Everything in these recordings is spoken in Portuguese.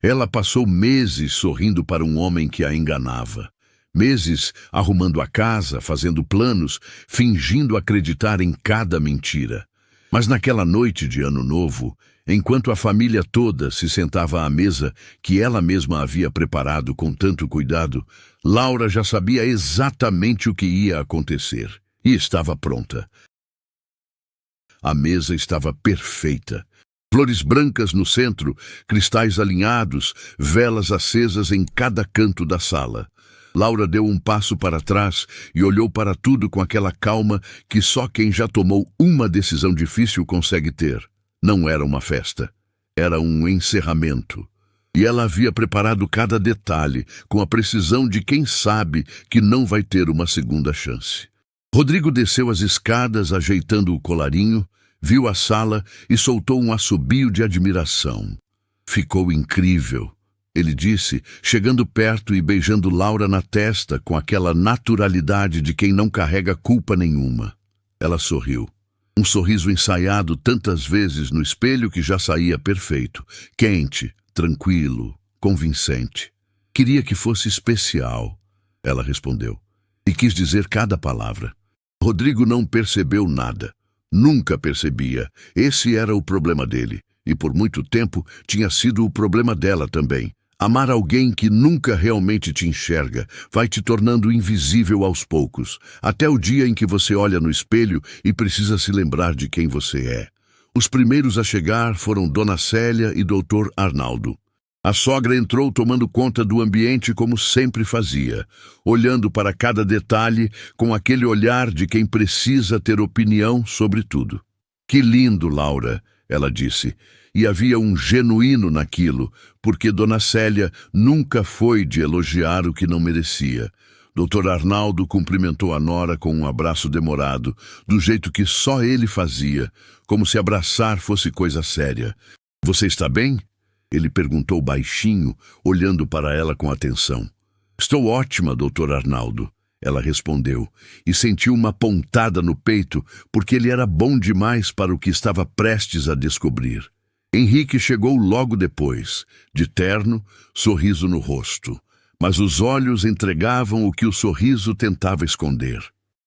Ela passou meses sorrindo para um homem que a enganava. Meses arrumando a casa, fazendo planos, fingindo acreditar em cada mentira. Mas naquela noite de Ano Novo, enquanto a família toda se sentava à mesa que ela mesma havia preparado com tanto cuidado, Laura já sabia exatamente o que ia acontecer e estava pronta. A mesa estava perfeita. Flores brancas no centro, cristais alinhados, velas acesas em cada canto da sala. Laura deu um passo para trás e olhou para tudo com aquela calma que só quem já tomou uma decisão difícil consegue ter. Não era uma festa, era um encerramento. E ela havia preparado cada detalhe com a precisão de quem sabe que não vai ter uma segunda chance. Rodrigo desceu as escadas ajeitando o colarinho, viu a sala e soltou um assobio de admiração. Ficou incrível, ele disse, chegando perto e beijando Laura na testa com aquela naturalidade de quem não carrega culpa nenhuma. Ela sorriu. Um sorriso ensaiado tantas vezes no espelho que já saía perfeito, quente, tranquilo, convincente. Queria que fosse especial, ela respondeu, e quis dizer cada palavra. Rodrigo não percebeu nada. Nunca percebia. Esse era o problema dele, e por muito tempo tinha sido o problema dela também. Amar alguém que nunca realmente te enxerga vai te tornando invisível aos poucos, até o dia em que você olha no espelho e precisa se lembrar de quem você é. Os primeiros a chegar foram Dona Célia e Dr. Arnaldo. A sogra entrou tomando conta do ambiente como sempre fazia, olhando para cada detalhe com aquele olhar de quem precisa ter opinião sobre tudo. Que lindo, Laura, ela disse, e havia um genuíno naquilo, porque Dona Célia nunca foi de elogiar o que não merecia. Dr. Arnaldo cumprimentou a nora com um abraço demorado, do jeito que só ele fazia, como se abraçar fosse coisa séria. Você está bem? Ele perguntou baixinho, olhando para ela com atenção. Estou ótima, Dr. Arnaldo, ela respondeu, e sentiu uma pontada no peito, porque ele era bom demais para o que estava prestes a descobrir. Henrique chegou logo depois, de terno, sorriso no rosto, mas os olhos entregavam o que o sorriso tentava esconder.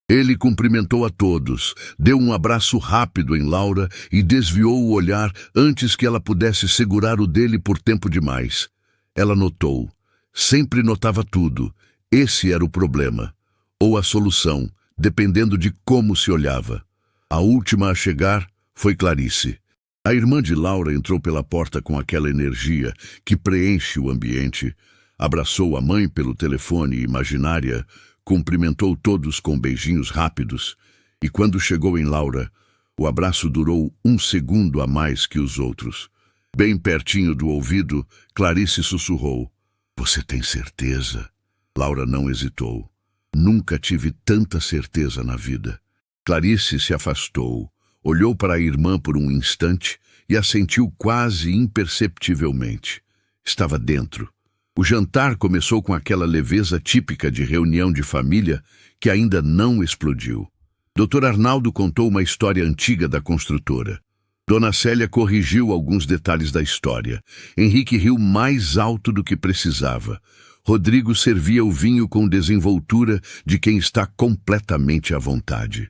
Ele cumprimentou a todos, deu um abraço rápido em Laura e desviou o olhar antes que ela pudesse segurar o dele por tempo demais. Ela notou. Sempre notava tudo. Esse era o problema. Ou a solução, dependendo de como se olhava. A última a chegar foi Clarice. A irmã de Laura entrou pela porta com aquela energia que preenche o ambiente. Abraçou a mãe pelo telefone imaginária, cumprimentou todos com beijinhos rápidos, e quando chegou em Laura, o abraço durou 1 segundo a mais que os outros. Bem pertinho do ouvido, Clarice sussurrou. Você tem certeza? Laura não hesitou. Nunca tive tanta certeza na vida. Clarice se afastou, olhou para a irmã por um instante e a sentiu quase imperceptivelmente. Estava dentro. O jantar começou com aquela leveza típica de reunião de família que ainda não explodiu. Dr. Arnaldo contou uma história antiga da construtora. Dona Célia corrigiu alguns detalhes da história. Henrique riu mais alto do que precisava. Rodrigo servia o vinho com desenvoltura de quem está completamente à vontade.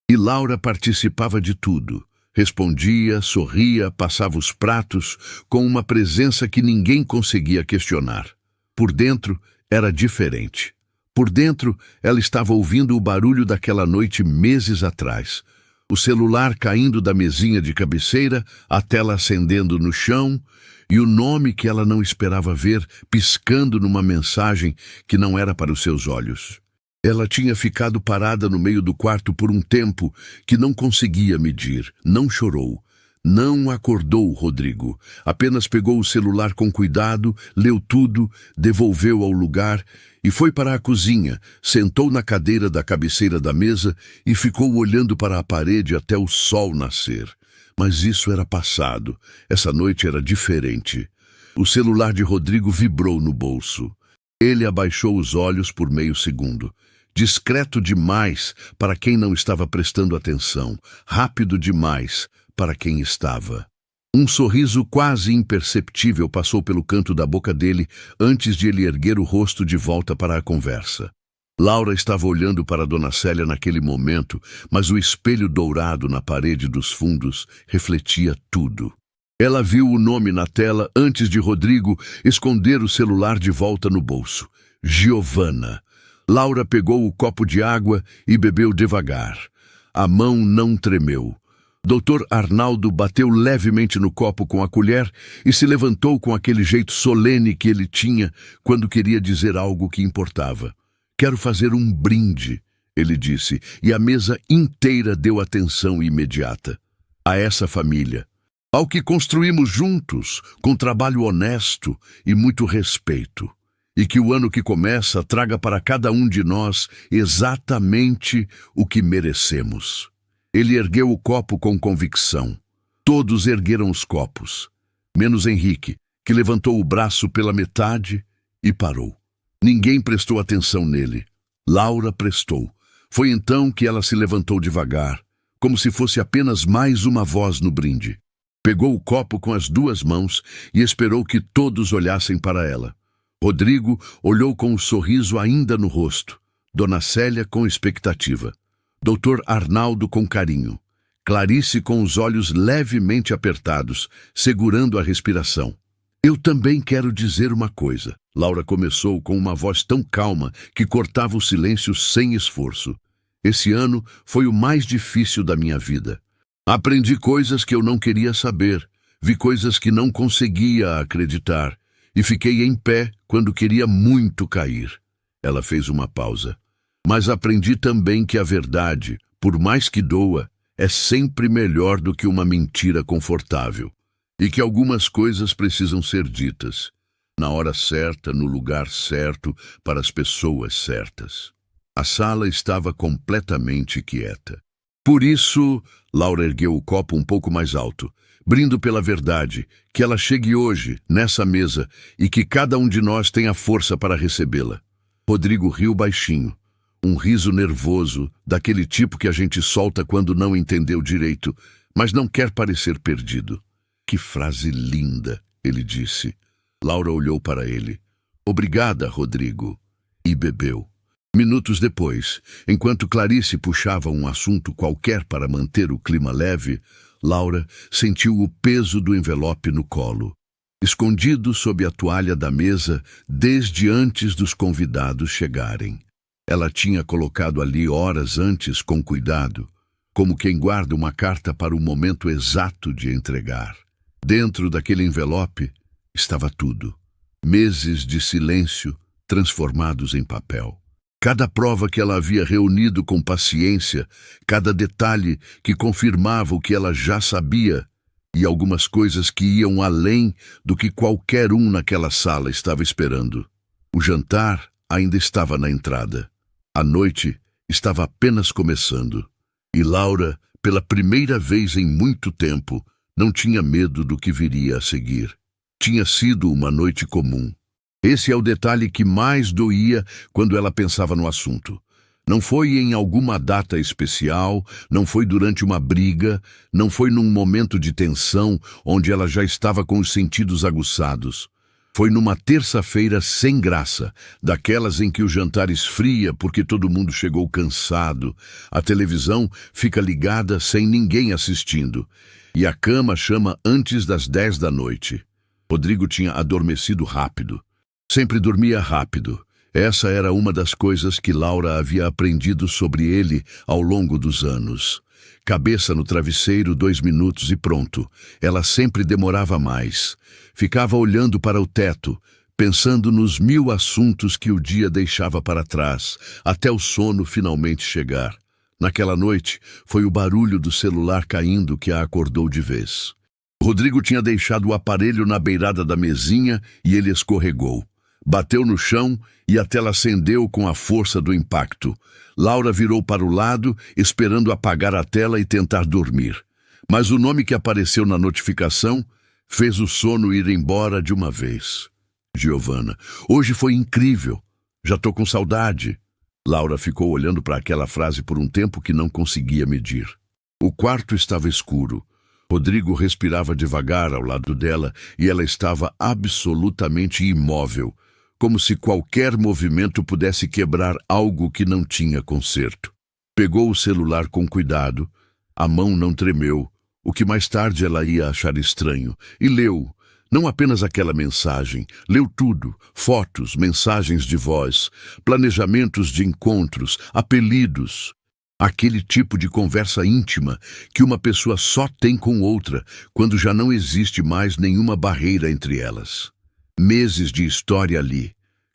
E Laura participava de tudo. Respondia, sorria, passava os pratos, com uma presença que ninguém conseguia questionar. Por dentro, era diferente. Por dentro, ela estava ouvindo o barulho daquela noite meses atrás. O celular caindo da mesinha de cabeceira, a tela acendendo no chão, e o nome que ela não esperava ver piscando numa mensagem que não era para os seus olhos. Ela tinha ficado parada no meio do quarto por um tempo que não conseguia medir. Não chorou. Não acordou Rodrigo. Apenas pegou o celular com cuidado, leu tudo, devolveu ao lugar e foi para a cozinha, sentou na cadeira da cabeceira da mesa e ficou olhando para a parede até o sol nascer. Mas isso era passado. Essa noite era diferente. O celular de Rodrigo vibrou no bolso. Ele abaixou os olhos por meio segundo. Discreto demais para quem não estava prestando atenção, rápido demais para quem estava. Um sorriso quase imperceptível passou pelo canto da boca dele antes de ele erguer o rosto de volta para a conversa. Laura estava olhando para Dona Célia naquele momento, mas o espelho dourado na parede dos fundos refletia tudo. Ela viu o nome na tela antes de Rodrigo esconder o celular de volta no bolso. Giovana. Laura pegou o copo de água e bebeu devagar. A mão não tremeu. Dr. Arnaldo bateu levemente no copo com a colher e se levantou com aquele jeito solene que ele tinha quando queria dizer algo que importava. Quero fazer um brinde, ele disse, e a mesa inteira deu atenção imediata. A essa família. Ao que construímos juntos, com trabalho honesto e muito respeito. E que o ano que começa traga para cada um de nós exatamente o que merecemos. Ele ergueu o copo com convicção. Todos ergueram os copos, menos Henrique, que levantou o braço pela metade e parou. Ninguém prestou atenção nele. Laura prestou. Foi então que ela se levantou devagar, como se fosse apenas mais uma voz no brinde. Pegou o copo com as duas mãos e esperou que todos olhassem para ela. Rodrigo olhou com um sorriso ainda no rosto. Dona Célia com expectativa. Dr. Arnaldo com carinho. Clarice com os olhos levemente apertados, segurando a respiração. Eu também quero dizer uma coisa. Laura começou com uma voz tão calma que cortava o silêncio sem esforço. Esse ano foi o mais difícil da minha vida. Aprendi coisas que eu não queria saber, vi coisas que não conseguia acreditar e fiquei em pé quando queria muito cair. Ela fez uma pausa. Mas aprendi também que a verdade, por mais que doa, é sempre melhor do que uma mentira confortável. E que algumas coisas precisam ser ditas, na hora certa, no lugar certo, para as pessoas certas. A sala estava completamente quieta. Por isso, Laura ergueu o copo um pouco mais alto. Brindo pela verdade, que ela chegue hoje, nessa mesa, e que cada um de nós tenha força para recebê-la. Rodrigo riu baixinho. Um riso nervoso, daquele tipo que a gente solta quando não entendeu direito, mas não quer parecer perdido. Que frase linda, ele disse. Laura olhou para ele. Obrigada, Rodrigo. E bebeu. Minutos depois, enquanto Clarice puxava um assunto qualquer para manter o clima leve, Laura sentiu o peso do envelope no colo, escondido sob a toalha da mesa desde antes dos convidados chegarem. Ela tinha colocado ali horas antes com cuidado, como quem guarda uma carta para o momento exato de entregar. Dentro daquele envelope estava tudo. Meses de silêncio transformados em papel. Cada prova que ela havia reunido com paciência, cada detalhe que confirmava o que ela já sabia, e algumas coisas que iam além do que qualquer um naquela sala estava esperando. O jantar ainda estava na entrada. A noite estava apenas começando. E Laura, pela primeira vez em muito tempo, não tinha medo do que viria a seguir. Tinha sido uma noite comum. Esse é o detalhe que mais doía quando ela pensava no assunto. Não foi em alguma data especial, não foi durante uma briga, não foi num momento de tensão onde ela já estava com os sentidos aguçados. Foi numa terça-feira sem graça, daquelas em que o jantar esfria porque todo mundo chegou cansado, a televisão fica ligada sem ninguém assistindo, e a cama chama antes das 10 da noite. Rodrigo tinha adormecido rápido. Sempre dormia rápido. Essa era uma das coisas que Laura havia aprendido sobre ele ao longo dos anos. Cabeça no travesseiro, 2 minutos e pronto. Ela sempre demorava mais. Ficava olhando para o teto, pensando nos 1000 assuntos que o dia deixava para trás, até o sono finalmente chegar. Naquela noite, foi o barulho do celular caindo que a acordou de vez. Rodrigo tinha deixado o aparelho na beirada da mesinha e ele escorregou. Bateu no chão e a tela acendeu com a força do impacto. Laura virou para o lado, esperando apagar a tela e tentar dormir. Mas o nome que apareceu na notificação fez o sono ir embora de uma vez. Giovana. Hoje foi incrível. Já tô com saudade. Laura ficou olhando para aquela frase por um tempo que não conseguia medir. O quarto estava escuro. Rodrigo respirava devagar ao lado dela e ela estava absolutamente imóvel, como se qualquer movimento pudesse quebrar algo que não tinha conserto. Pegou o celular com cuidado, a mão não tremeu, o que mais tarde ela ia achar estranho, e leu. Não apenas aquela mensagem, leu tudo, fotos, mensagens de voz, planejamentos de encontros, apelidos. Aquele tipo de conversa íntima que uma pessoa só tem com outra quando já não existe mais nenhuma barreira entre elas. Meses de história ali,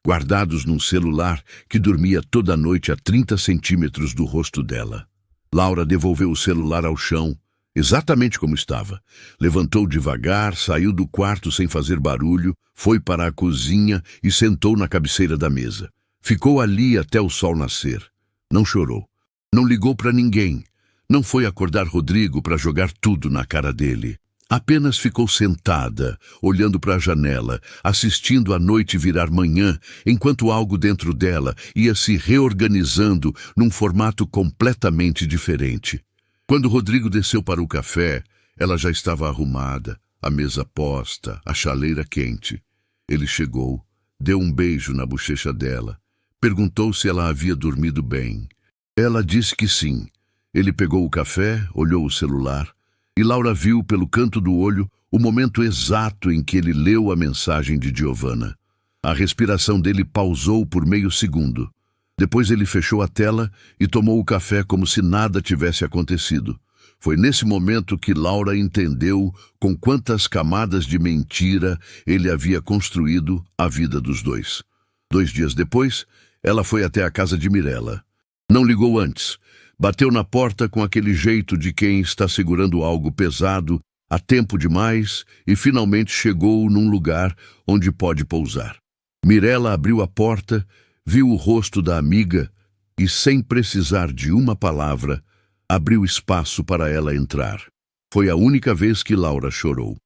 guardados num celular que dormia toda noite a 30 centímetros do rosto dela. Laura devolveu o celular ao chão, exatamente como estava. Levantou devagar, saiu do quarto sem fazer barulho, foi para a cozinha e sentou na cabeceira da mesa. Ficou ali até o sol nascer. Não chorou. Não ligou para ninguém. Não foi acordar Rodrigo para jogar tudo na cara dele. Apenas ficou sentada, olhando para a janela, assistindo a noite virar manhã, enquanto algo dentro dela ia se reorganizando num formato completamente diferente. Quando Rodrigo desceu para o café, ela já estava arrumada, a mesa posta, a chaleira quente. Ele chegou, deu um beijo na bochecha dela, perguntou se ela havia dormido bem. Ela disse que sim. Ele pegou o café, olhou o celular, e Laura viu pelo canto do olho o momento exato em que ele leu a mensagem de Giovanna. A respiração dele pausou por meio segundo. Depois ele fechou a tela e tomou o café como se nada tivesse acontecido. Foi nesse momento que Laura entendeu com quantas camadas de mentira ele havia construído a vida dos dois. 2 dias depois, ela foi até a casa de Mirella. Não ligou antes. Bateu na porta com aquele jeito de quem está segurando algo pesado há tempo demais e finalmente chegou num lugar onde pode pousar. Mirella abriu a porta, viu o rosto da amiga e, sem precisar de uma palavra, abriu espaço para ela entrar. Foi a única vez que Laura chorou.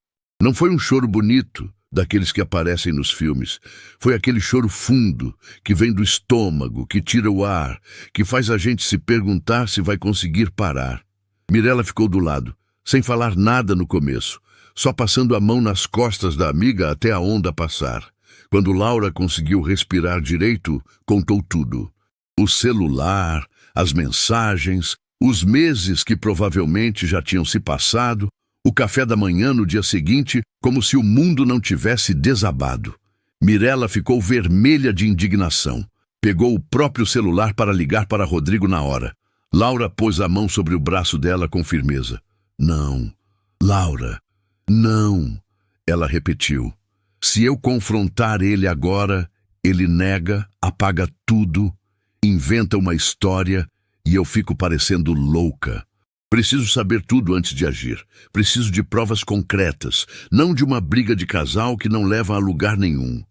Não foi um choro bonito, daqueles que aparecem nos filmes. Foi aquele choro fundo, que vem do estômago, que tira o ar, que faz a gente se perguntar se vai conseguir parar. Mirella ficou do lado, sem falar nada no começo, só passando a mão nas costas da amiga até a onda passar. Quando Laura conseguiu respirar direito, contou tudo. O celular, as mensagens, os meses que provavelmente já tinham se passado, o café da manhã no dia seguinte, como se o mundo não tivesse desabado. Mirella ficou vermelha de indignação. Pegou o próprio celular para ligar para Rodrigo na hora. Laura pôs a mão sobre o braço dela com firmeza. Não, Laura, não, ela repetiu. Se eu confrontar ele agora, ele nega, apaga tudo, inventa uma história e eu fico parecendo louca. Preciso saber tudo antes de agir. Preciso de provas concretas, não de uma briga de casal que não leva a lugar nenhum.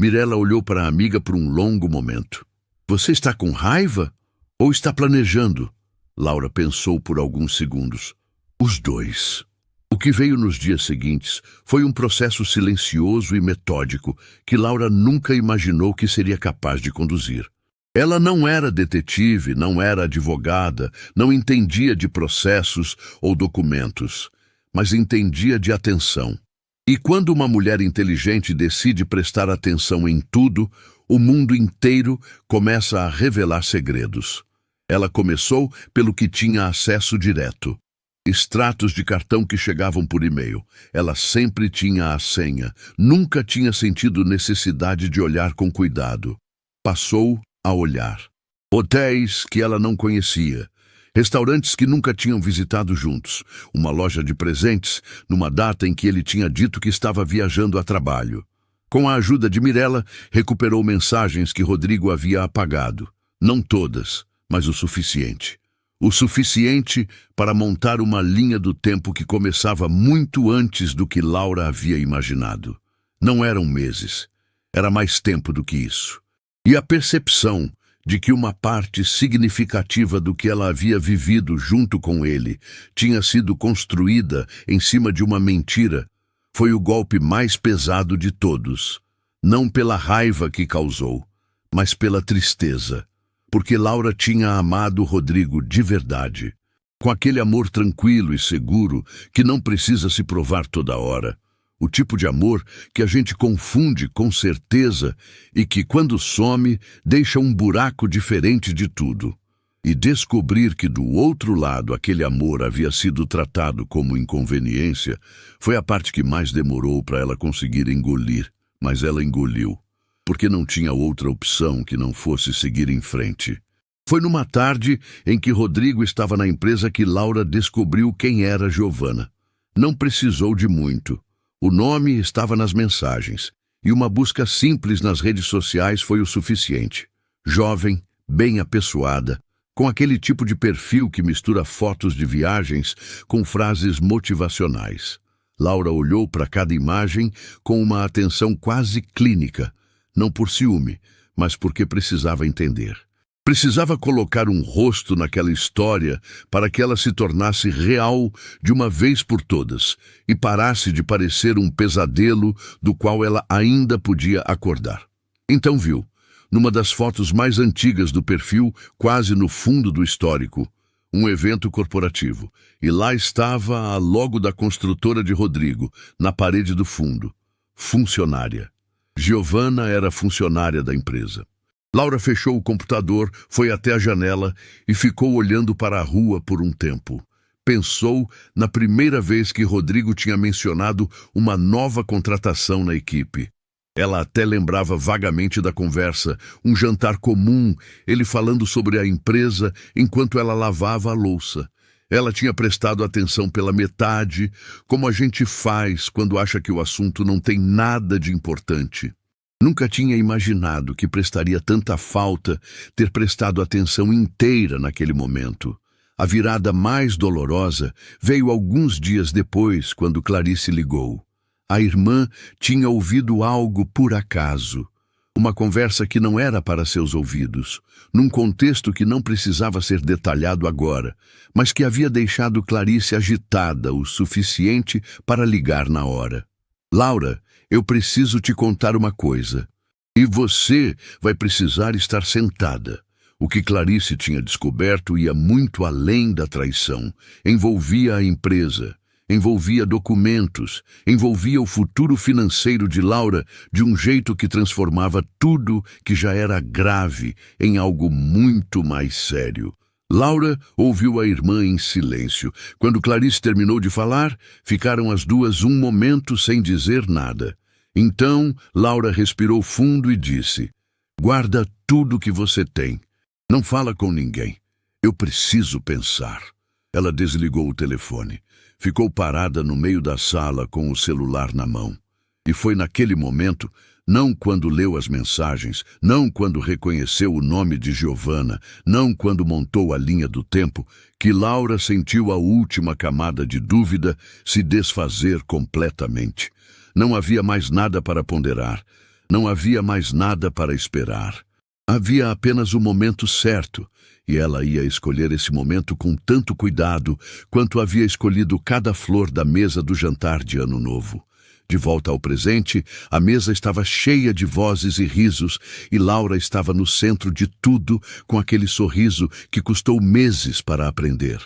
Mirella olhou para a amiga por um longo momento. Você está com raiva ou está planejando? Laura pensou por alguns segundos. Os dois. O que veio nos dias seguintes foi um processo silencioso e metódico que Laura nunca imaginou que seria capaz de conduzir. Ela não era detetive, não era advogada, não entendia de processos ou documentos, mas entendia de atenção. E quando uma mulher inteligente decide prestar atenção em tudo, o mundo inteiro começa a revelar segredos. Ela começou pelo que tinha acesso direto. Extratos de cartão que chegavam por e-mail. Ela sempre tinha a senha, nunca tinha sentido necessidade de olhar com cuidado. Passou a olhar. Hotéis que ela não conhecia, restaurantes que nunca tinham visitado juntos, uma loja de presentes numa data em que ele tinha dito que estava viajando a trabalho. Com a ajuda de Mirella, recuperou mensagens que Rodrigo havia apagado. Não todas, mas o suficiente. O suficiente para montar uma linha do tempo que começava muito antes do que Laura havia imaginado. Não eram meses, era mais tempo do que isso. E a percepção de que uma parte significativa do que ela havia vivido junto com ele tinha sido construída em cima de uma mentira foi o golpe mais pesado de todos. Não pela raiva que causou, mas pela tristeza, porque Laura tinha amado Rodrigo de verdade. com aquele amor tranquilo e seguro que não precisa se provar toda hora. O tipo de amor que a gente confunde com certeza e que, quando some, deixa um buraco diferente de tudo. E descobrir que do outro lado aquele amor havia sido tratado como inconveniência foi a parte que mais demorou para ela conseguir engolir, mas ela engoliu, porque não tinha outra opção que não fosse seguir em frente. Foi numa tarde em que Rodrigo estava na empresa que Laura descobriu quem era Giovanna. Não precisou de muito. O nome estava nas mensagens, e uma busca simples nas redes sociais foi o suficiente. Jovem, bem apessoada, com aquele tipo de perfil que mistura fotos de viagens com frases motivacionais. Laura olhou para cada imagem com uma atenção quase clínica, não por ciúme, mas porque precisava entender. Precisava colocar um rosto naquela história para que ela se tornasse real de uma vez por todas e parasse de parecer um pesadelo do qual ela ainda podia acordar. Então viu, numa das fotos mais antigas do perfil, quase no fundo do histórico, um evento corporativo, e lá estava a logo da construtora de Rodrigo, na parede do fundo. Funcionária. Giovanna era funcionária da empresa. Laura fechou o computador, foi até a janela e ficou olhando para a rua por um tempo. Pensou na primeira vez que Rodrigo tinha mencionado uma nova contratação na equipe. Ela até lembrava vagamente da conversa, um jantar comum, ele falando sobre a empresa enquanto ela lavava a louça. Ela tinha prestado atenção pela metade, como a gente faz quando acha que o assunto não tem nada de importante. Nunca tinha imaginado que prestaria tanta falta ter prestado atenção inteira naquele momento. A virada mais dolorosa veio alguns dias depois, quando Clarice ligou. A irmã tinha ouvido algo por acaso. Uma conversa que não era para seus ouvidos, num contexto que não precisava ser detalhado agora, mas que havia deixado Clarice agitada o suficiente para ligar na hora. Laura, eu preciso te contar uma coisa. E você vai precisar estar sentada. O que Clarice tinha descoberto ia muito além da traição. Envolvia a empresa, envolvia documentos, envolvia o futuro financeiro de Laura de um jeito que transformava tudo que já era grave em algo muito mais sério. Laura ouviu a irmã em silêncio. Quando Clarice terminou de falar, ficaram as duas um momento sem dizer nada. Então, Laura respirou fundo e disse: guarda tudo que você tem. Não fala com ninguém. Eu preciso pensar. Ela desligou o telefone. Ficou parada no meio da sala com o celular na mão. E foi naquele momento, não quando leu as mensagens, não quando reconheceu o nome de Giovanna, não quando montou a linha do tempo, que Laura sentiu a última camada de dúvida se desfazer completamente. Não havia mais nada para ponderar, não havia mais nada para esperar. Havia apenas o momento certo, e ela ia escolher esse momento com tanto cuidado quanto havia escolhido cada flor da mesa do jantar de Ano Novo. De volta ao presente, a mesa estava cheia de vozes e risos, e Laura estava no centro de tudo com aquele sorriso que custou meses para aprender.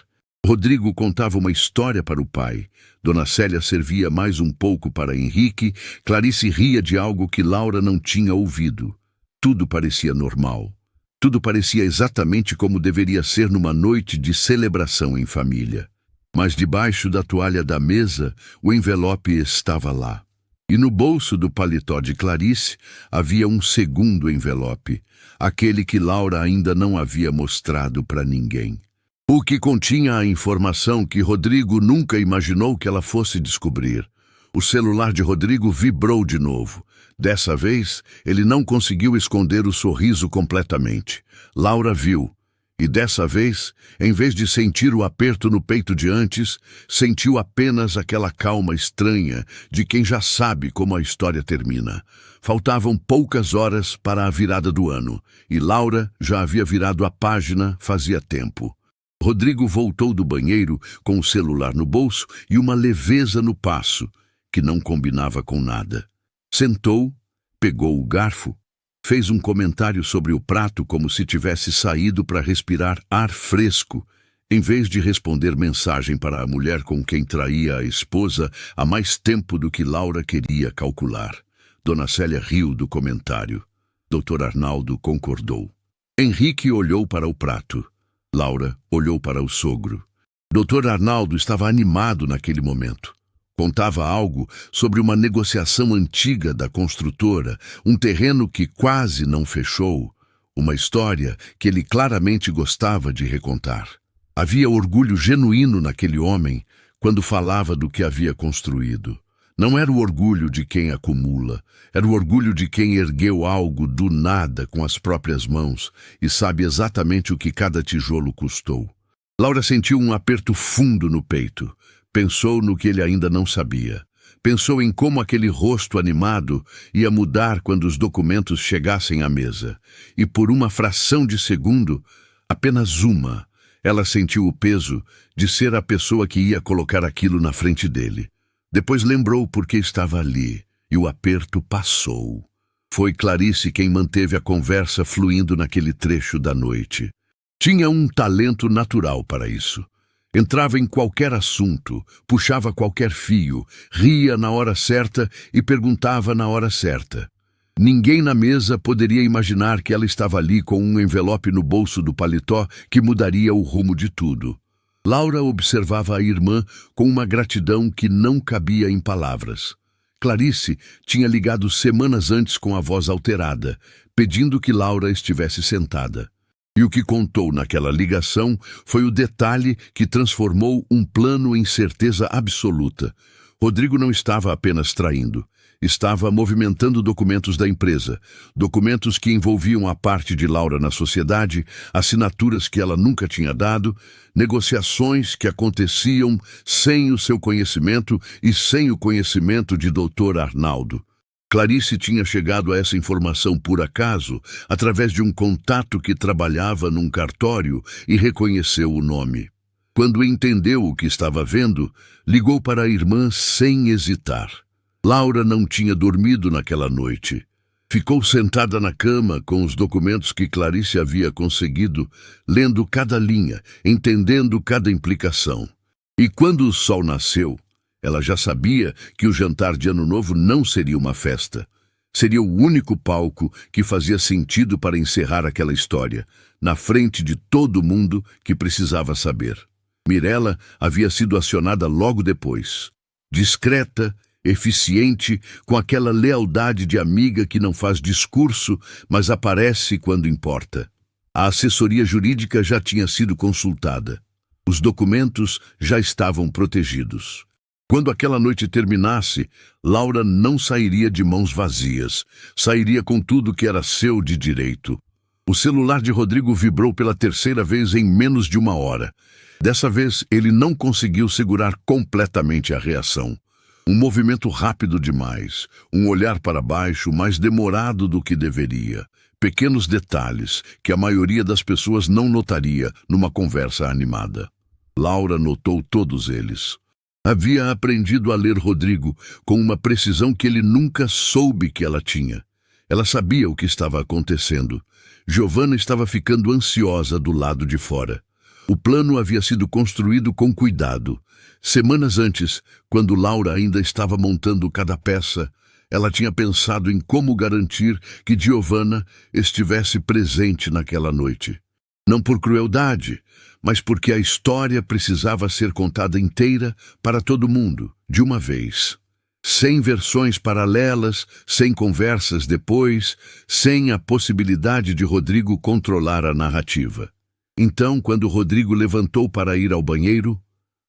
Rodrigo contava uma história para o pai. Dona Célia servia mais um pouco para Henrique. Clarice ria de algo que Laura não tinha ouvido. Tudo parecia normal. Tudo parecia exatamente como deveria ser numa noite de celebração em família. Mas debaixo da toalha da mesa, o envelope estava lá. E no bolso do paletó de Clarice havia um segundo envelope, aquele que Laura ainda não havia mostrado para ninguém. O que continha a informação que Rodrigo nunca imaginou que ela fosse descobrir. O celular de Rodrigo vibrou de novo. Dessa vez, ele não conseguiu esconder o sorriso completamente. Laura viu. E dessa vez, em vez de sentir o aperto no peito de antes, sentiu apenas aquela calma estranha de quem já sabe como a história termina. Faltavam poucas horas para a virada do ano, e Laura já havia virado a página fazia tempo. Rodrigo voltou do banheiro com o celular no bolso e uma leveza no passo, que não combinava com nada. Sentou, pegou o garfo, fez um comentário sobre o prato como se tivesse saído para respirar ar fresco, Em vez de responder mensagem para a mulher com quem traía a esposa há mais tempo do que Laura queria calcular. Dona Célia riu do comentário. Dr. Arnaldo concordou. Henrique olhou para o prato. Laura olhou para o sogro. Dr. Arnaldo estava animado naquele momento. Contava algo sobre uma negociação antiga da construtora, um terreno que quase não fechou, uma história que ele claramente gostava de recontar. Havia orgulho genuíno naquele homem quando falava do que havia construído. Não era o orgulho de quem acumula, era o orgulho de quem ergueu algo do nada com as próprias mãos e sabe exatamente o que cada tijolo custou. Laura sentiu um aperto fundo no peito. Pensou no que ele ainda não sabia. Pensou em como aquele rosto animado ia mudar quando os documentos chegassem à mesa. E por uma fração de segundo, apenas uma, ela sentiu o peso de ser a pessoa que ia colocar aquilo na frente dele. Depois lembrou por que estava ali, e o aperto passou. Foi Clarice quem manteve a conversa fluindo naquele trecho da noite. Tinha um talento natural para isso. Entrava em qualquer assunto, puxava qualquer fio, ria na hora certa e perguntava na hora certa. Ninguém na mesa poderia imaginar que ela estava ali com um envelope no bolso do paletó que mudaria o rumo de tudo. Laura observava a irmã com uma gratidão que não cabia em palavras. Clarice tinha ligado semanas antes com a voz alterada, pedindo que Laura estivesse sentada. E o que contou naquela ligação foi o detalhe que transformou um plano em certeza absoluta. Rodrigo não estava apenas traindo. Estava movimentando documentos da empresa, documentos que envolviam a parte de Laura na sociedade, assinaturas que ela nunca tinha dado, negociações que aconteciam sem o seu conhecimento e sem o conhecimento de Dr. Arnaldo. Clarice tinha chegado a essa informação por acaso, através de um contato que trabalhava num cartório e reconheceu o nome. Quando entendeu o que estava vendo, ligou para a irmã sem hesitar. Laura não tinha dormido naquela noite. Ficou sentada na cama com os documentos que Clarice havia conseguido, lendo cada linha, entendendo cada implicação. E quando o sol nasceu, ela já sabia que o jantar de Ano Novo não seria uma festa. Seria o único palco que fazia sentido para encerrar aquela história, na frente de todo mundo que precisava saber. Mirella havia sido acionada logo depois. Discreta, eficiente, com aquela lealdade de amiga que não faz discurso, mas aparece quando importa. A assessoria jurídica já tinha sido consultada. Os documentos já estavam protegidos. Quando aquela noite terminasse, Laura não sairia de mãos vazias. Sairia com tudo que era seu de direito. O celular de Rodrigo vibrou pela terceira vez em menos de uma hora. Dessa vez, ele não conseguiu segurar completamente a reação. Um movimento rápido demais, um olhar para baixo mais demorado do que deveria. Pequenos detalhes que a maioria das pessoas não notaria numa conversa animada. Laura notou todos eles. Havia aprendido a ler Rodrigo com uma precisão que ele nunca soube que ela tinha. Ela sabia o que estava acontecendo. Giovanna estava ficando ansiosa do lado de fora. O plano havia sido construído com cuidado. Semanas antes, quando Laura ainda estava montando cada peça, ela tinha pensado em como garantir que Giovanna estivesse presente naquela noite. Não por crueldade, mas porque a história precisava ser contada inteira para todo mundo, de uma vez. Sem versões paralelas, sem conversas depois, sem a possibilidade de Rodrigo controlar a narrativa. Então, quando Rodrigo levantou para ir ao banheiro,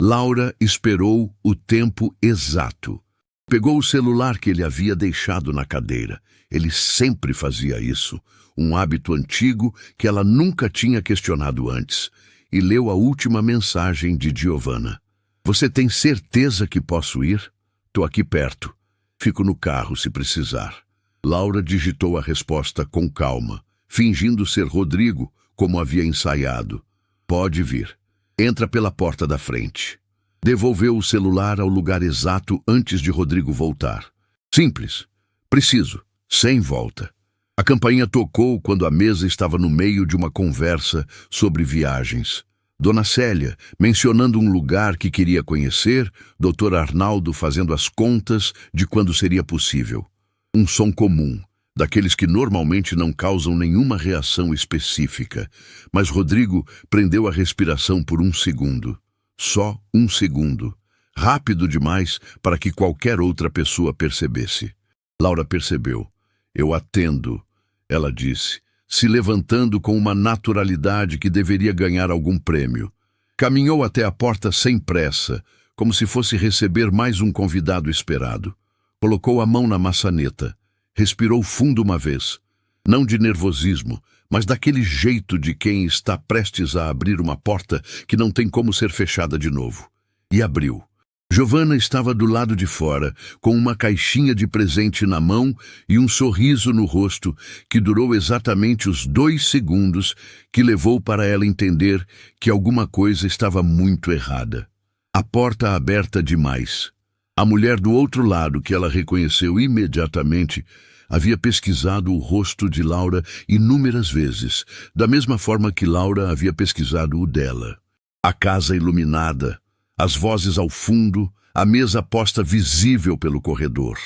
Laura esperou o tempo exato. Pegou o celular que ele havia deixado na cadeira. Ele sempre fazia isso, um hábito antigo que ela nunca tinha questionado antes, e leu a última mensagem de Giovanna. Você tem certeza que posso ir? Tô aqui perto. Fico no carro se precisar. Laura digitou a resposta com calma, fingindo ser Rodrigo, como havia ensaiado. Pode vir. Entra pela porta da frente. Devolveu o celular ao lugar exato antes de Rodrigo voltar. Simples. Preciso. Sem volta. A campainha tocou quando a mesa estava no meio de uma conversa sobre viagens. Dona Célia, mencionando um lugar que queria conhecer, Dr. Arnaldo fazendo as contas de quando seria possível. Um som comum, daqueles que normalmente não causam nenhuma reação específica, mas Rodrigo prendeu a respiração por um segundo. Só um segundo. Rápido demais para que qualquer outra pessoa percebesse. Laura percebeu. Eu atendo, ela disse, se levantando com uma naturalidade que deveria ganhar algum prêmio. Caminhou até a porta sem pressa, como se fosse receber mais um convidado esperado. Colocou a mão na maçaneta. Respirou fundo uma vez. Não de nervosismo, mas daquele jeito de quem está prestes a abrir uma porta que não tem como ser fechada de novo. E abriu. Giovanna estava do lado de fora, com uma caixinha de presente na mão e um sorriso no rosto que durou exatamente os 2 segundos que levou para ela entender que alguma coisa estava muito errada. A porta aberta demais. A mulher do outro lado, que ela reconheceu imediatamente, havia pesquisado o rosto de Laura inúmeras vezes, da mesma forma que Laura havia pesquisado o dela. A casa iluminada, as vozes ao fundo, a mesa posta visível pelo corredor.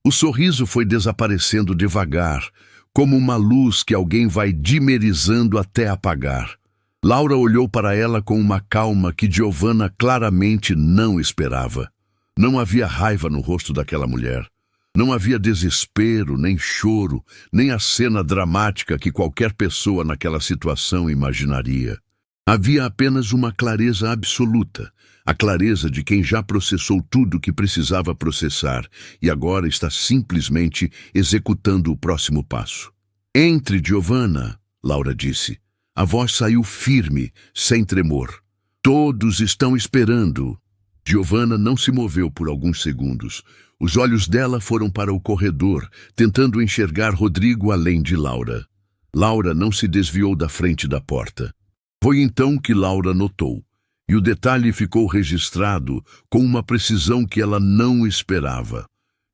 O sorriso foi desaparecendo devagar, como uma luz que alguém vai dimerizando até apagar. Laura olhou para ela com uma calma que Giovanna claramente não esperava. Não havia raiva no rosto daquela mulher. Não havia desespero, nem choro, nem a cena dramática que qualquer pessoa naquela situação imaginaria. Havia apenas uma clareza absoluta, a clareza de quem já processou tudo que precisava processar e agora está simplesmente executando o próximo passo. Entre, Giovanna, Laura disse. A voz saiu firme, sem tremor. Todos estão esperando. Giovanna não se moveu por alguns segundos. Os olhos dela foram para o corredor, tentando enxergar Rodrigo além de Laura. Laura não se desviou da frente da porta. Foi então que Laura notou, e o detalhe ficou registrado com uma precisão que ela não esperava.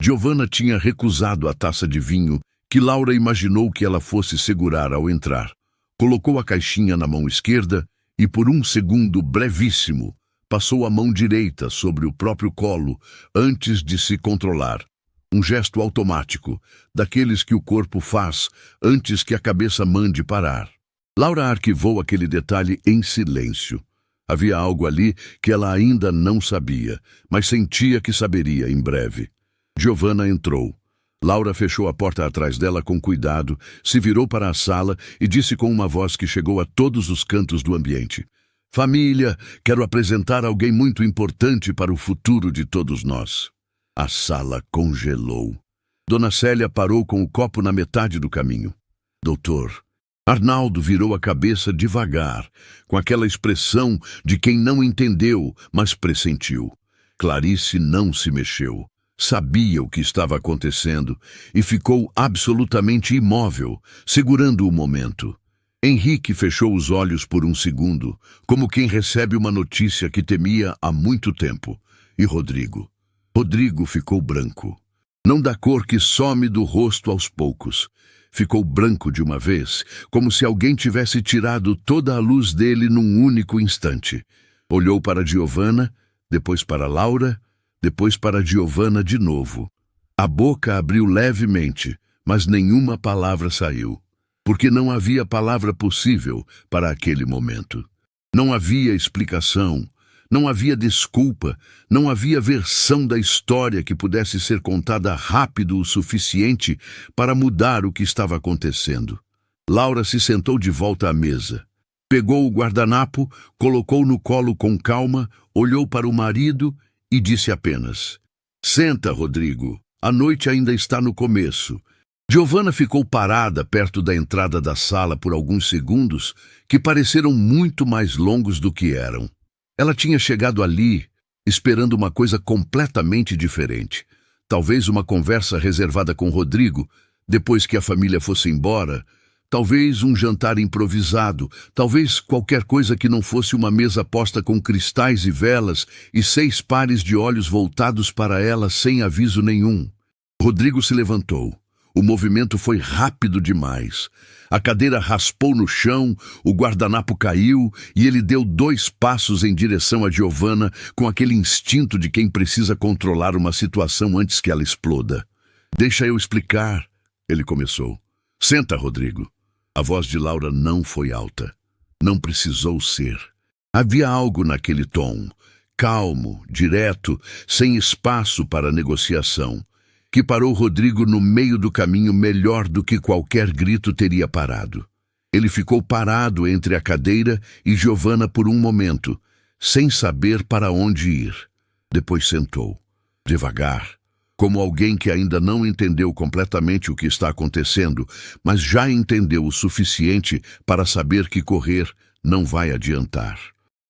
Giovanna tinha recusado a taça de vinho que Laura imaginou que ela fosse segurar ao entrar. Colocou a caixinha na mão esquerda e, por um segundo brevíssimo, passou a mão direita sobre o próprio colo antes de se controlar. Um gesto automático, daqueles que o corpo faz antes que a cabeça mande parar. Laura arquivou aquele detalhe em silêncio. Havia algo ali que ela ainda não sabia, mas sentia que saberia em breve. Giovanna entrou. Laura fechou a porta atrás dela com cuidado, se virou para a sala e disse com uma voz que chegou a todos os cantos do ambiente. Família, quero apresentar alguém muito importante para o futuro de todos nós. A sala congelou. Dona Célia parou com o copo na metade do caminho. Doutor, Arnaldo virou a cabeça devagar, com aquela expressão de quem não entendeu, mas pressentiu. Clarice não se mexeu. Sabia o que estava acontecendo e ficou absolutamente imóvel, segurando o momento. Henrique fechou os olhos por um segundo, como quem recebe uma notícia que temia há muito tempo. E Rodrigo? Rodrigo ficou branco. Não da cor que some do rosto aos poucos. Ficou branco de uma vez, como se alguém tivesse tirado toda a luz dele num único instante. Olhou para Giovanna, depois para Laura, depois para Giovanna de novo. A boca abriu levemente, mas nenhuma palavra saiu. Porque não havia palavra possível para aquele momento. Não havia explicação, não havia desculpa, não havia versão da história que pudesse ser contada rápido o suficiente para mudar o que estava acontecendo. Laura se sentou de volta à mesa. Pegou o guardanapo, colocou no colo com calma, olhou para o marido e disse apenas: "Senta, Rodrigo, a noite ainda está no começo." Giovanna ficou parada perto da entrada da sala por alguns segundos que pareceram muito mais longos do que eram. Ela tinha chegado ali esperando uma coisa completamente diferente. Talvez uma conversa reservada com Rodrigo, depois que a família fosse embora. Talvez um jantar improvisado. Talvez qualquer coisa que não fosse uma mesa posta com cristais e velas e 6 pares de olhos voltados para ela sem aviso nenhum. Rodrigo se levantou. O movimento foi rápido demais. A cadeira raspou no chão, o guardanapo caiu e ele deu 2 passos em direção a Giovanna com aquele instinto de quem precisa controlar uma situação antes que ela exploda. "Deixa eu explicar", ele começou. "Senta, Rodrigo." A voz de Laura não foi alta. Não precisou ser. Havia algo naquele tom, calmo, direto, sem espaço para negociação, que parou Rodrigo no meio do caminho melhor do que qualquer grito teria parado. Ele ficou parado entre a cadeira e Giovanna por um momento, sem saber para onde ir. Depois sentou, devagar, como alguém que ainda não entendeu completamente o que está acontecendo, mas já entendeu o suficiente para saber que correr não vai adiantar.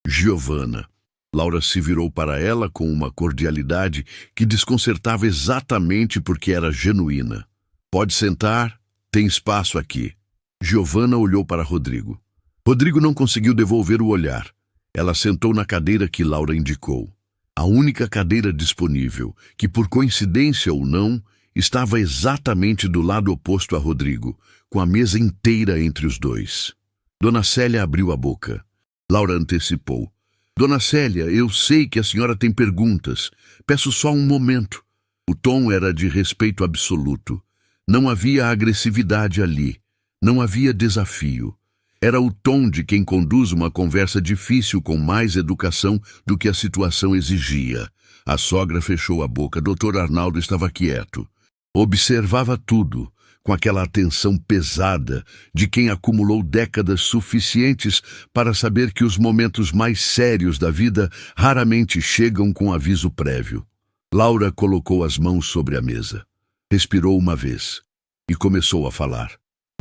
"Giovanna." Laura se virou para ela com uma cordialidade que desconcertava exatamente porque era genuína. "Pode sentar, tem espaço aqui." Giovanna olhou para Rodrigo. Rodrigo não conseguiu devolver o olhar. Ela sentou na cadeira que Laura indicou. A única cadeira disponível, que por coincidência ou não, estava exatamente do lado oposto a Rodrigo, com a mesa inteira entre os dois. Dona Célia abriu a boca. Laura antecipou. "Dona Célia, eu sei que a senhora tem perguntas. Peço só um momento." O tom era de respeito absoluto. Não havia agressividade ali. Não havia desafio. Era o tom de quem conduz uma conversa difícil com mais educação do que a situação exigia. A sogra fechou a boca. Dr. Arnaldo estava quieto. Observava tudo, com aquela atenção pesada de quem acumulou décadas suficientes para saber que os momentos mais sérios da vida raramente chegam com aviso prévio. Laura colocou as mãos sobre a mesa, respirou uma vez e começou a falar.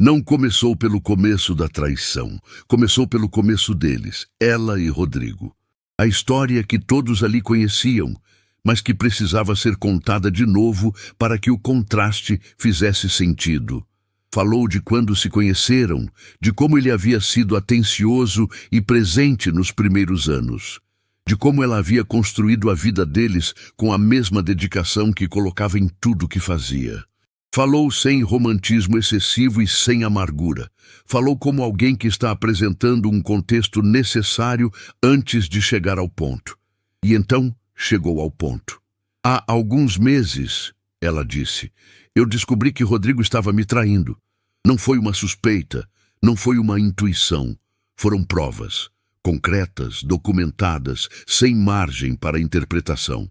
Não começou pelo começo da traição, começou pelo começo deles, ela e Rodrigo. A história que todos ali conheciam, mas que precisava ser contada de novo para que o contraste fizesse sentido. Falou de quando se conheceram, de como ele havia sido atencioso e presente nos primeiros anos, de como ela havia construído a vida deles com a mesma dedicação que colocava em tudo que fazia. Falou sem romantismo excessivo e sem amargura. Falou como alguém que está apresentando um contexto necessário antes de chegar ao ponto. E então chegou ao ponto. "Há alguns meses", ela disse, "eu descobri que Rodrigo estava me traindo. Não foi uma suspeita, não foi uma intuição. Foram provas, concretas, documentadas, sem margem para interpretação.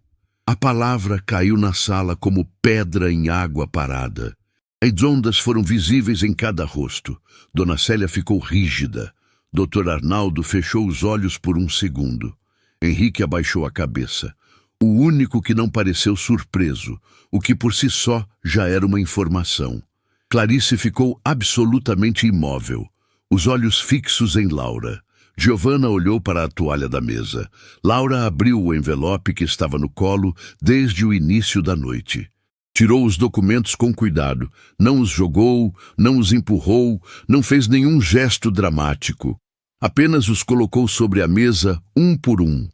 A palavra caiu na sala como pedra em água parada. As ondas foram visíveis em cada rosto. Dona Célia ficou rígida. Dr. Arnaldo fechou os olhos por um segundo. Henrique abaixou a cabeça. O único que não pareceu surpreso, o que por si só já era uma informação. Clarice ficou absolutamente imóvel, os olhos fixos em Laura. Giovanna olhou para a toalha da mesa. Laura abriu o envelope que estava no colo desde o início da noite. Tirou os documentos com cuidado, não os jogou, não os empurrou, não fez nenhum gesto dramático. Apenas os colocou sobre a mesa, um por um,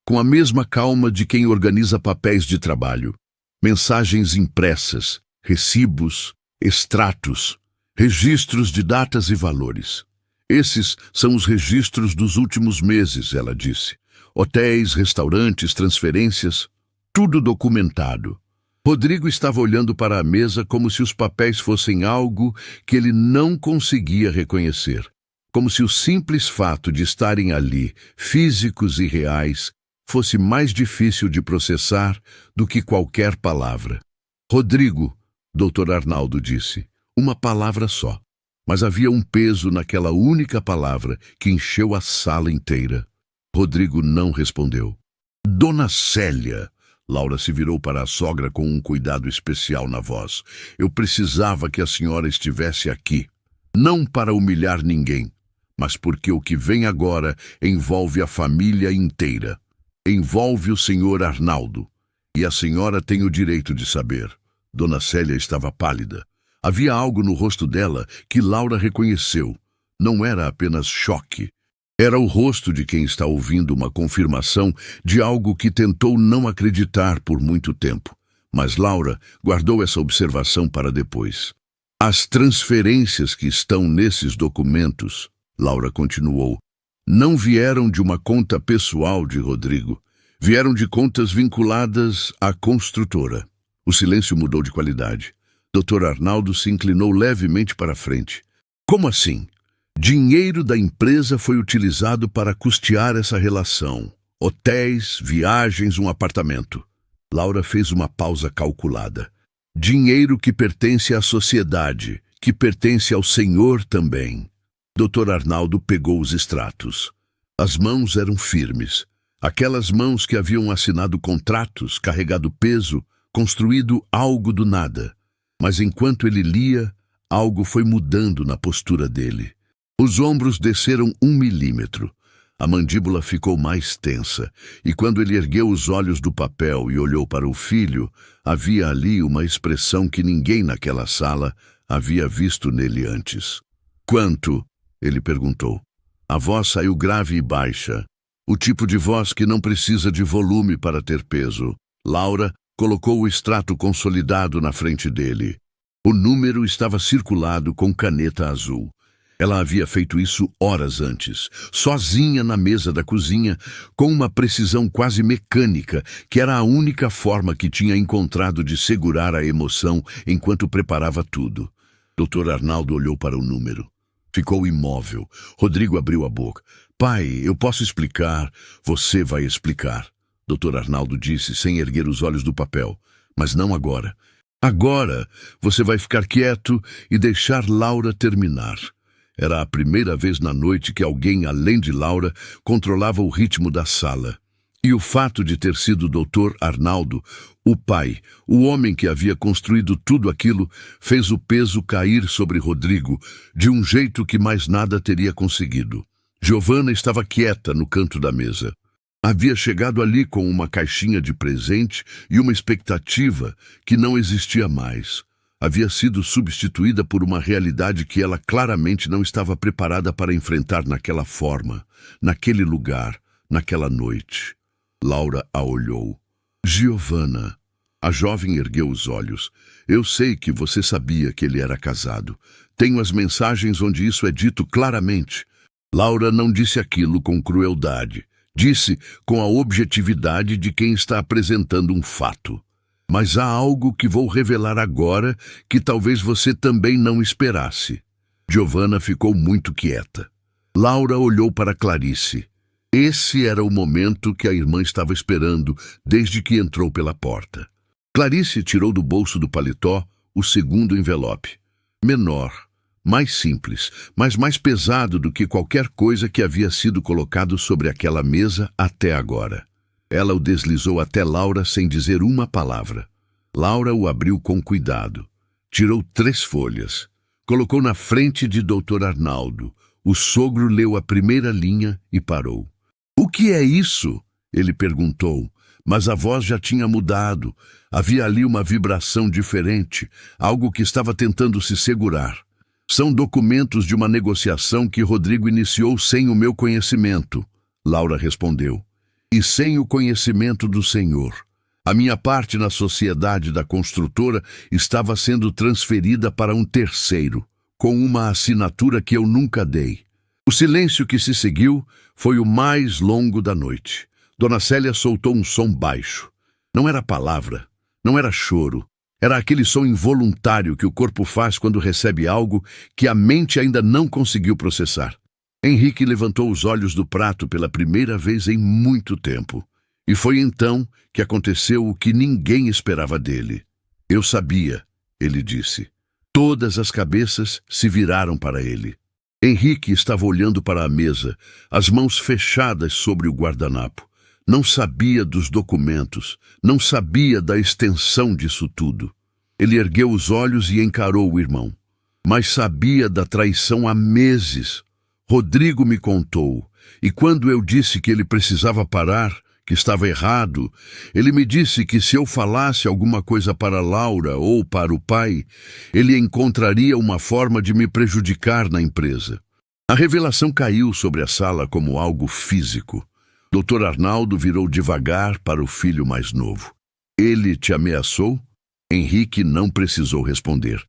com a mesma calma de quem organiza papéis de trabalho. Mensagens impressas, recibos, extratos, registros de datas e valores. "Esses são os registros dos últimos meses", ela disse. "Hotéis, restaurantes, transferências, tudo documentado." Rodrigo estava olhando para a mesa como se os papéis fossem algo que ele não conseguia reconhecer. Como se o simples fato de estarem ali, físicos e reais, fosse mais difícil de processar do que qualquer palavra. "Rodrigo", Dr. Arnaldo disse, uma palavra só. Mas havia um peso naquela única palavra que encheu a sala inteira. Rodrigo não respondeu. "Dona Célia", Laura se virou para a sogra com um cuidado especial na voz. "Eu precisava que a senhora estivesse aqui. Não para humilhar ninguém, mas porque o que vem agora envolve a família inteira. Envolve o senhor Arnaldo. E a senhora tem o direito de saber." Dona Célia estava pálida. Havia algo no rosto dela que Laura reconheceu. Não era apenas choque. Era o rosto de quem está ouvindo uma confirmação de algo que tentou não acreditar por muito tempo. Mas Laura guardou essa observação para depois. As transferências que estão nesses documentos, Laura continuou, não vieram de uma conta pessoal de Rodrigo. Vieram de contas vinculadas à construtora. O silêncio mudou de qualidade. Dr. Arnaldo se inclinou levemente para a frente. Como assim? Dinheiro da empresa foi utilizado para custear essa relação. Hotéis, viagens, um apartamento. Laura fez uma pausa calculada. Dinheiro que pertence à sociedade, que pertence ao senhor também. Dr. Arnaldo pegou os extratos. As mãos eram firmes. Aquelas mãos que haviam assinado contratos, carregado peso, construído algo do nada. Mas enquanto ele lia, algo foi mudando na postura dele. Os ombros desceram 1 milímetro. A mandíbula ficou mais tensa, e quando ele ergueu os olhos do papel e olhou para o filho, havia ali uma expressão que ninguém naquela sala havia visto nele antes. Quanto? Ele perguntou. A voz saiu grave e baixa. O tipo de voz que não precisa de volume para ter peso. Laura colocou o extrato consolidado na frente dele. O número estava circulado com caneta azul. Ela havia feito isso horas antes, sozinha na mesa da cozinha, com uma precisão quase mecânica, que era a única forma que tinha encontrado de segurar a emoção enquanto preparava tudo. Dr. Arnaldo olhou para o número. Ficou imóvel. Rodrigo abriu a boca. Pai, eu posso explicar. Você vai explicar. Dr. Arnaldo disse, sem erguer os olhos do papel. Mas não agora. Agora você vai ficar quieto e deixar Laura terminar. Era a primeira vez na noite que alguém, além de Laura, controlava o ritmo da sala. E o fato de ter sido o Dr. Arnaldo, o pai, o homem que havia construído tudo aquilo, fez o peso cair sobre Rodrigo, de um jeito que mais nada teria conseguido. Giovanna estava quieta no canto da mesa. Havia chegado ali com uma caixinha de presente e uma expectativa que não existia mais. Havia sido substituída por uma realidade que ela claramente não estava preparada para enfrentar naquela forma, naquele lugar, naquela noite. Laura a olhou. Giovanna. A jovem ergueu os olhos. Eu sei que você sabia que ele era casado. Tenho as mensagens onde isso é dito claramente. Laura não disse aquilo com crueldade. Disse com a objetividade de quem está apresentando um fato. Mas há algo que vou revelar agora que talvez você também não esperasse. Giovanna ficou muito quieta. Laura olhou para Clarice. Esse era o momento que a irmã estava esperando desde que entrou pela porta. Clarice tirou do bolso do paletó o segundo envelope. Menor, mais simples, mas mais pesado do que qualquer coisa que havia sido colocado sobre aquela mesa até agora. Ela o deslizou até Laura sem dizer uma palavra. Laura o abriu com cuidado. Tirou 3 folhas. Colocou na frente de Dr. Arnaldo. O sogro leu a primeira linha e parou. O que é isso? Ele perguntou, mas a voz já tinha mudado. Havia ali uma vibração diferente, algo que estava tentando se segurar. São documentos de uma negociação que Rodrigo iniciou sem o meu conhecimento, Laura respondeu. E sem o conhecimento do Senhor. A minha parte na sociedade da construtora estava sendo transferida para um terceiro, com uma assinatura que eu nunca dei. O silêncio que se seguiu foi o mais longo da noite. Dona Célia soltou um som baixo. Não era palavra, não era choro. Era aquele som involuntário que o corpo faz quando recebe algo que a mente ainda não conseguiu processar. Henrique levantou os olhos do prato pela primeira vez em muito tempo. E foi então que aconteceu o que ninguém esperava dele. Eu sabia, ele disse. Todas as cabeças se viraram para ele. Henrique estava olhando para a mesa, as mãos fechadas sobre o guardanapo. Não sabia dos documentos, não sabia da extensão disso tudo. Ele ergueu os olhos e encarou o irmão. Mas sabia da traição há meses. Rodrigo me contou, e quando eu disse que ele precisava parar, que estava errado, ele me disse que se eu falasse alguma coisa para Laura ou para o pai, ele encontraria uma forma de me prejudicar na empresa. A revelação caiu sobre a sala como algo físico. Dr. Arnaldo virou devagar para o filho mais novo. Ele te ameaçou? Henrique não precisou responder.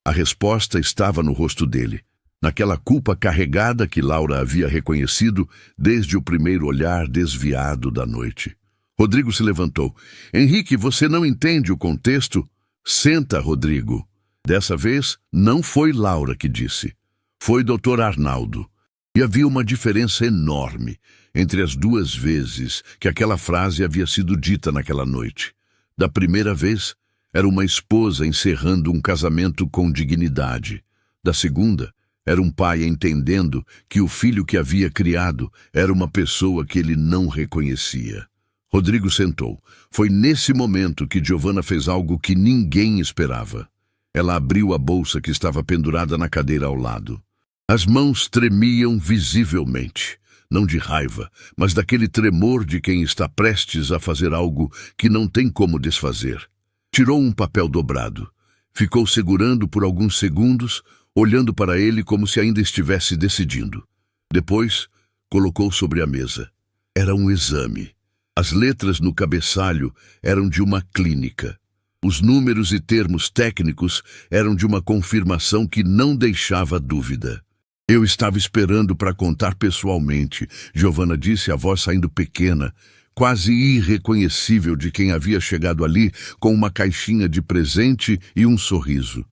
A resposta estava no rosto dele, naquela culpa carregada que Laura havia reconhecido desde o primeiro olhar desviado da noite. Rodrigo se levantou. Henrique, você não entende o contexto? Senta, Rodrigo. Dessa vez, não foi Laura que disse. Foi Dr. Arnaldo. E havia uma diferença enorme entre as duas vezes que aquela frase havia sido dita naquela noite. Da primeira vez, era uma esposa encerrando um casamento com dignidade. Da segunda, era um pai entendendo que o filho que havia criado era uma pessoa que ele não reconhecia. Rodrigo sentou. Foi nesse momento que Giovanna fez algo que ninguém esperava. Ela abriu a bolsa que estava pendurada na cadeira ao lado. As mãos tremiam visivelmente, não de raiva, mas daquele tremor de quem está prestes a fazer algo que não tem como desfazer. Tirou um papel dobrado. Ficou segurando por alguns segundos, olhando para ele como se ainda estivesse decidindo. Depois, colocou sobre a mesa. Era um exame. As letras no cabeçalho eram de uma clínica. Os números e termos técnicos eram de uma confirmação que não deixava dúvida. Eu estava esperando para contar pessoalmente, Giovanna disse, a voz saindo pequena, quase irreconhecível de quem havia chegado ali com uma caixinha de presente e um sorriso.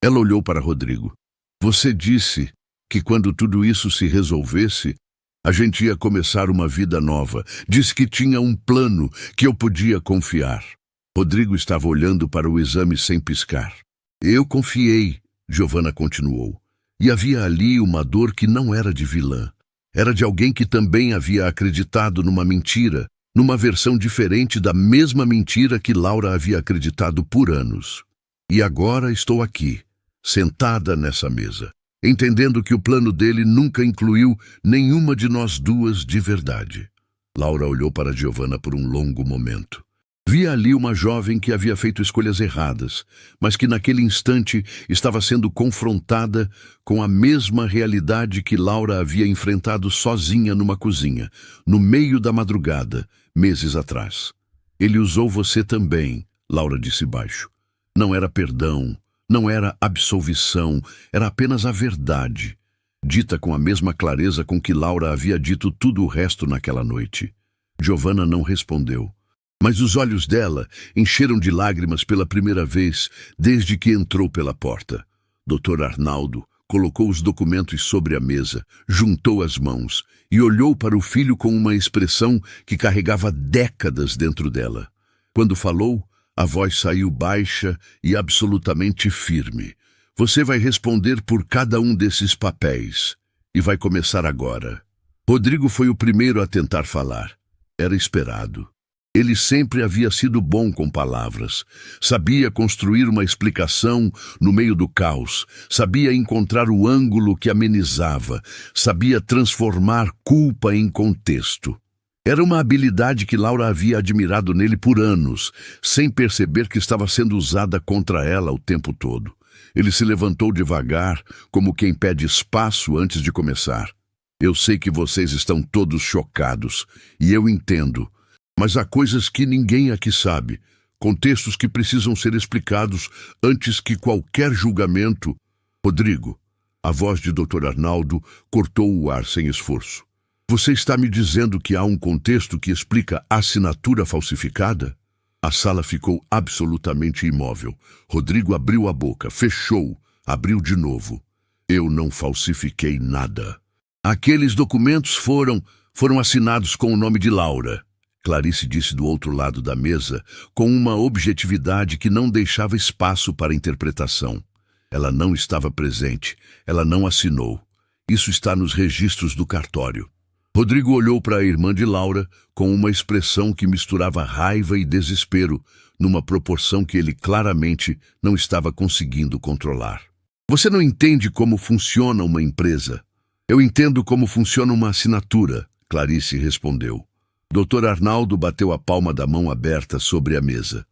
Ela olhou para Rodrigo. Você disse que quando tudo isso se resolvesse, a gente ia começar uma vida nova. Disse que tinha um plano que eu podia confiar. Rodrigo estava olhando para o exame sem piscar. Eu confiei, Giovanna continuou. E havia ali uma dor que não era de vilã. Era de alguém que também havia acreditado numa mentira, numa versão diferente da mesma mentira que Laura havia acreditado por anos. E agora estou aqui, sentada nessa mesa, entendendo que o plano dele nunca incluiu nenhuma de nós duas de verdade. Laura olhou para Giovanna por um longo momento. Via ali uma jovem que havia feito escolhas erradas, mas que naquele instante estava sendo confrontada com a mesma realidade que Laura havia enfrentado sozinha numa cozinha, no meio da madrugada, meses atrás. Ele usou você também, Laura disse baixo. Não era perdão, não era absolvição, era apenas a verdade, dita com a mesma clareza com que Laura havia dito tudo o resto naquela noite. Giovanna não respondeu. Mas os olhos dela encheram de lágrimas pela primeira vez desde que entrou pela porta. Dr. Arnaldo colocou os documentos sobre a mesa, juntou as mãos e olhou para o filho com uma expressão que carregava décadas dentro dela. Quando falou, a voz saiu baixa e absolutamente firme. Você vai responder por cada um desses papéis e vai começar agora. Rodrigo foi o primeiro a tentar falar. Era esperado. Ele sempre havia sido bom com palavras, sabia construir uma explicação no meio do caos, sabia encontrar o ângulo que amenizava, sabia transformar culpa em contexto. Era uma habilidade que Laura havia admirado nele por anos, sem perceber que estava sendo usada contra ela o tempo todo. Ele se levantou devagar, como quem pede espaço antes de começar. Eu sei que vocês estão todos chocados, e eu entendo. Mas há coisas que ninguém aqui sabe, contextos que precisam ser explicados antes que qualquer julgamento. Rodrigo, a voz de Dr. Arnaldo cortou o ar sem esforço. Você está me dizendo que há um contexto que explica a assinatura falsificada? A sala ficou absolutamente imóvel. Rodrigo abriu a boca, fechou, abriu de novo. Eu não falsifiquei nada. Aqueles documentos foram assinados com o nome de Laura. Clarice disse do outro lado da mesa, com uma objetividade que não deixava espaço para interpretação. Ela não estava presente, ela não assinou. Isso está nos registros do cartório. Rodrigo olhou para a irmã de Laura com uma expressão que misturava raiva e desespero, numa proporção que ele claramente não estava conseguindo controlar. Você não entende como funciona uma empresa. Eu entendo como funciona uma assinatura, Clarice respondeu. Dr. Arnaldo bateu a palma da mão aberta sobre a mesa.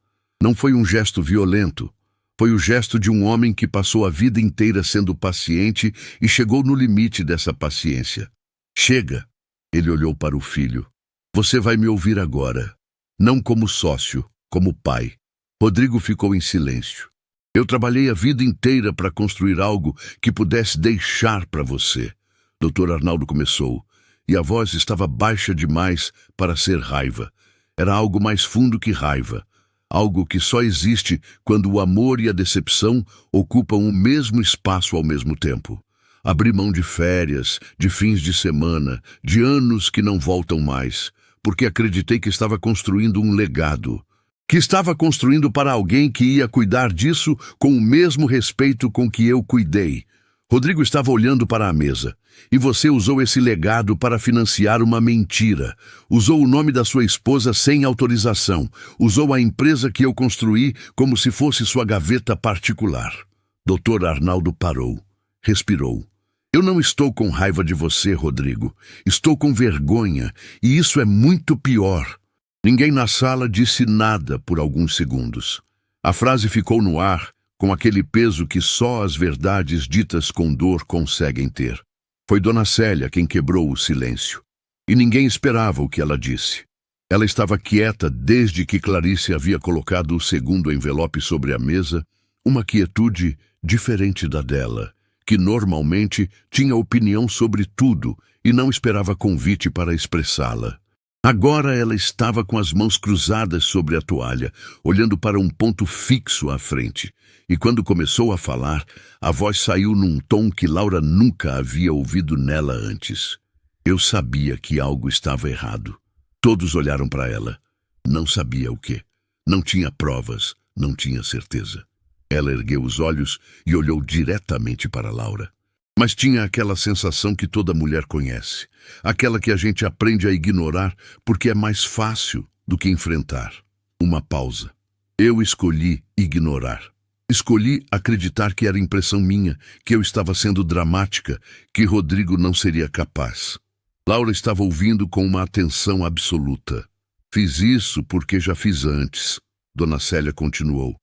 Não foi um gesto violento. Foi o gesto de um homem que passou a vida inteira sendo paciente e chegou no limite dessa paciência. Chega! Ele olhou para o filho. Você vai me ouvir agora. Não como sócio, como pai. Rodrigo ficou em silêncio. Eu trabalhei a vida inteira para construir algo que pudesse deixar para você. Dr. Arnaldo começou, e a voz estava baixa demais para ser raiva. Era algo mais fundo que raiva. Algo que só existe quando o amor e a decepção ocupam o mesmo espaço ao mesmo tempo. Abri mão de férias, de fins de semana, de anos que não voltam mais, porque acreditei que estava construindo um legado. Que estava construindo para alguém que ia cuidar disso com o mesmo respeito com que eu cuidei. Rodrigo estava olhando para a mesa. E você usou esse legado para financiar uma mentira. Usou o nome da sua esposa sem autorização. Usou a empresa que eu construí como se fosse sua gaveta particular. Dr. Arnaldo parou. Respirou. Eu não estou com raiva de você, Rodrigo. Estou com vergonha. E isso é muito pior. Ninguém na sala disse nada por alguns segundos. A frase ficou no ar, com aquele peso que só as verdades ditas com dor conseguem ter. Foi Dona Célia quem quebrou o silêncio. E ninguém esperava o que ela disse. Ela estava quieta desde que Clarice havia colocado o segundo envelope sobre a mesa, uma quietude diferente da dela, que normalmente tinha opinião sobre tudo e não esperava convite para expressá-la. Agora ela estava com as mãos cruzadas sobre a toalha, olhando para um ponto fixo à frente. E quando começou a falar, a voz saiu num tom que Laura nunca havia ouvido nela antes. Eu sabia que algo estava errado. Todos olharam para ela. Não sabia o quê. Não tinha provas, não tinha certeza. Ela ergueu os olhos e olhou diretamente para Laura. Mas tinha aquela sensação que toda mulher conhece. Aquela que a gente aprende a ignorar porque é mais fácil do que enfrentar. Uma pausa. Eu escolhi ignorar. Escolhi acreditar que era impressão minha, que eu estava sendo dramática, que Rodrigo não seria capaz. Laura estava ouvindo com uma atenção absoluta. Fiz isso porque já fiz antes, Dona Célia continuou.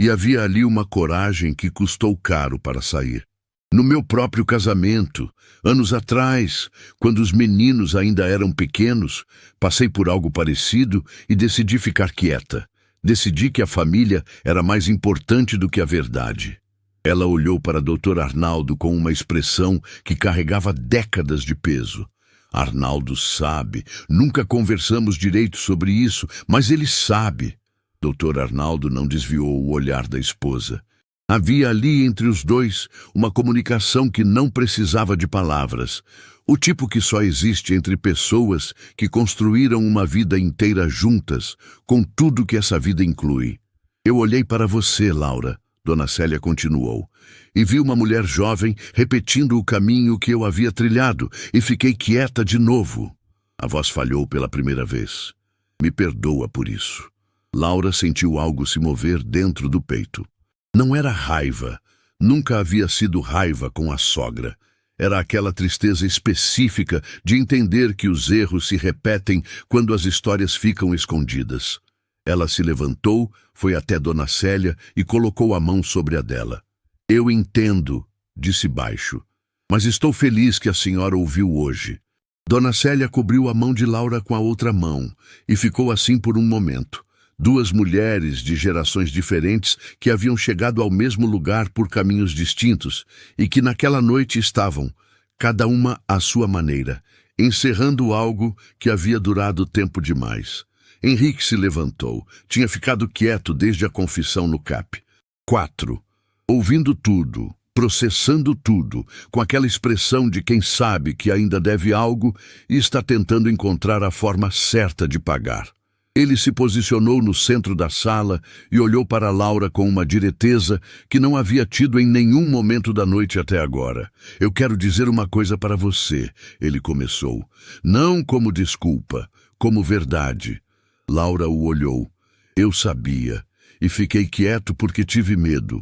E havia ali uma coragem que custou caro para sair. No meu próprio casamento, anos atrás, quando os meninos ainda eram pequenos, passei por algo parecido e decidi ficar quieta. Decidi que a família era mais importante do que a verdade. Ela olhou para Dr. Arnaldo com uma expressão que carregava décadas de peso. Arnaldo sabe, nunca conversamos direito sobre isso, mas ele sabe. Dr. Arnaldo não desviou o olhar da esposa. Havia ali entre os dois uma comunicação que não precisava de palavras. O tipo que só existe entre pessoas que construíram uma vida inteira juntas, com tudo que essa vida inclui. Eu olhei para você, Laura, Dona Célia continuou, e vi uma mulher jovem repetindo o caminho que eu havia trilhado, e fiquei quieta de novo. A voz falhou pela primeira vez. Me perdoa por isso. Laura sentiu algo se mover dentro do peito. Não era raiva. Nunca havia sido raiva com a sogra. Era aquela tristeza específica de entender que os erros se repetem quando as histórias ficam escondidas. Ela se levantou, foi até Dona Célia e colocou a mão sobre a dela. Eu entendo, disse baixo, mas estou feliz que a senhora ouviu hoje. Dona Célia cobriu a mão de Laura com a outra mão e ficou assim por um momento. Duas mulheres de gerações diferentes que haviam chegado ao mesmo lugar por caminhos distintos e que naquela noite estavam, cada uma à sua maneira, encerrando algo que havia durado tempo demais. Henrique se levantou. Tinha ficado quieto desde a confissão no CAP. 4. Ouvindo tudo, processando tudo, com aquela expressão de quem sabe que ainda deve algo e está tentando encontrar a forma certa de pagar. Ele se posicionou no centro da sala e olhou para Laura com uma direteza que não havia tido em nenhum momento da noite até agora. Eu quero dizer uma coisa para você, ele começou. Não como desculpa, como verdade. Laura o olhou. Eu sabia, e fiquei quieto porque tive medo.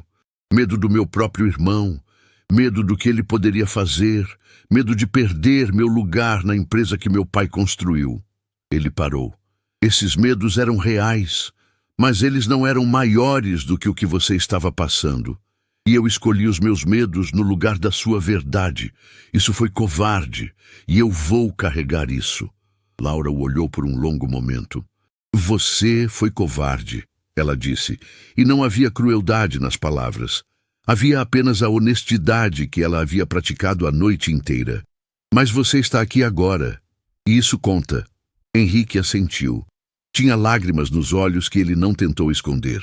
Medo do meu próprio irmão, medo do que ele poderia fazer, medo de perder meu lugar na empresa que meu pai construiu. Ele parou. Esses medos eram reais, mas eles não eram maiores do que o que você estava passando. E eu escolhi os meus medos no lugar da sua verdade. Isso foi covarde, e eu vou carregar isso. Laura o olhou por um longo momento. Você foi covarde. ela disse, e não havia crueldade nas palavras. Havia apenas a honestidade que ela havia praticado a noite inteira. Mas você está aqui agora, e isso conta. Henrique assentiu. Tinha lágrimas nos olhos que ele não tentou esconder.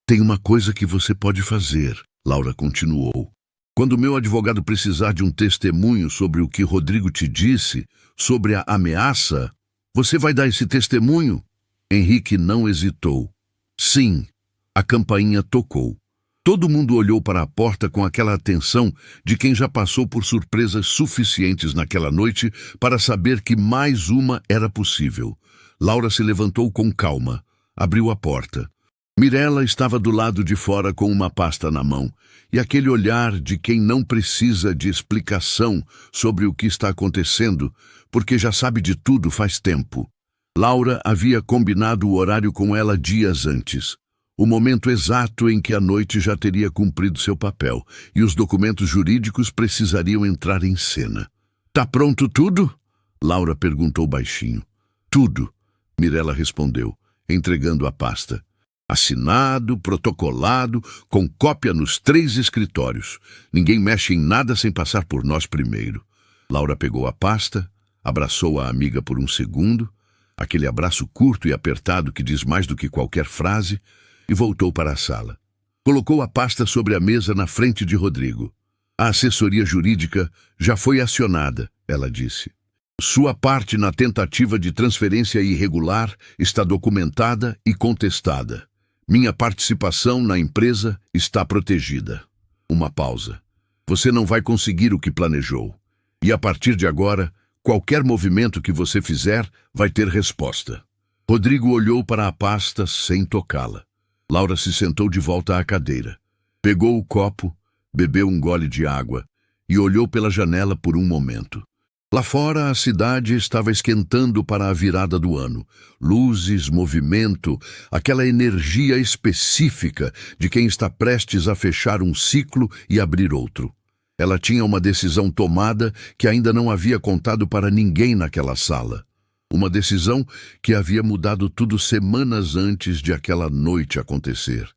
Tem uma coisa que você pode fazer, Laura continuou. Quando meu advogado precisar de um testemunho sobre o que Rodrigo te disse, sobre a ameaça, você vai dar esse testemunho? Henrique não hesitou. Sim, a campainha tocou. Todo mundo olhou para a porta com aquela atenção de quem já passou por surpresas suficientes naquela noite para saber que mais uma era possível. Laura se levantou com calma, abriu a porta. Mirella estava do lado de fora com uma pasta na mão, e aquele olhar de quem não precisa de explicação sobre o que está acontecendo, porque já sabe de tudo faz tempo. Laura havia combinado o horário com ela dias antes. O momento exato em que a noite já teria cumprido seu papel, e os documentos jurídicos precisariam entrar em cena. Tá pronto tudo? Laura perguntou baixinho. Tudo, Mirella respondeu, entregando a pasta. Assinado, protocolado, com cópia nos 3 escritórios. Ninguém mexe em nada sem passar por nós primeiro. Laura pegou a pasta, abraçou a amiga por um segundo, aquele abraço curto e apertado que diz mais do que qualquer frase, e voltou para a sala. Colocou a pasta sobre a mesa na frente de Rodrigo. A assessoria jurídica já foi acionada, ela disse. Sua parte na tentativa de transferência irregular está documentada e contestada. Minha participação na empresa está protegida. Uma pausa. Você não vai conseguir o que planejou. E a partir de agora, qualquer movimento que você fizer vai ter resposta. Rodrigo olhou para a pasta sem tocá-la. Laura se sentou de volta à cadeira. Pegou o copo, bebeu um gole de água e olhou pela janela por um momento. Lá fora a cidade estava esquentando para a virada do ano. Luzes, movimento, aquela energia específica de quem está prestes a fechar um ciclo e abrir outro. Ela tinha uma decisão tomada que ainda não havia contado para ninguém naquela sala. Uma decisão que havia mudado tudo semanas antes de aquela noite acontecer.